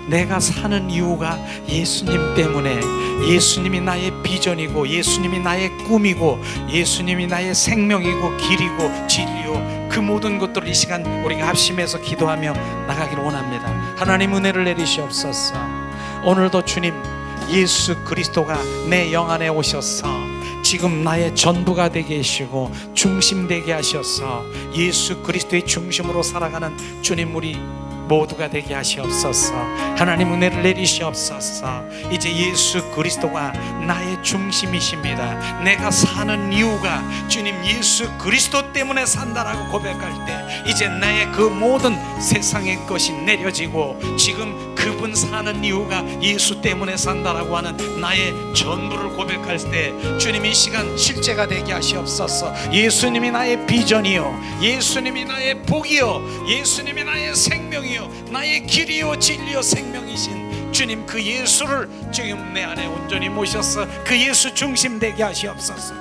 A: 내가 사는 이유가 예수님 때문에, 예수님이 나의 비전이고, 예수님이 나의 꿈이고, 예수님이 나의 생명이고 길이고 진리요, 그 모든 것들을 이 시간 우리가 합심해서 기도하며 나가기를 원합니다. 하나님 은혜를 내리시옵소서. 오늘도 주님 예수 그리스도가 내 영 안에 오셔서 지금 나의 전부가 되게 하시고 중심 되게 하셔서 예수 그리스도의 중심으로 살아가는 주님 우리 모두가 되게 하시옵소서. 하나님 은혜를 내리시옵소서. 이제 예수 그리스도가 나의 중심이십니다. 내가 사는 이유가 주님 예수 그리스도 때문에 산다라고 고백할 때 이제 나의 그 모든 세상의 것이 내려지고 지금 그분 사는 이유가 예수 때문에 산다라고 하는 나의 전부를 고백할 때 주님 이 시간 실제가 되게 하시옵소서. 예수님이 나의 비전이요, 예수님이 나의 복이요, 예수님이 나의 생명이요, 나의 길이요 진리요 생명이신 주님 그 예수를 지금 내 안에 온전히 모셔서 그 예수 중심 되게 하시옵소서.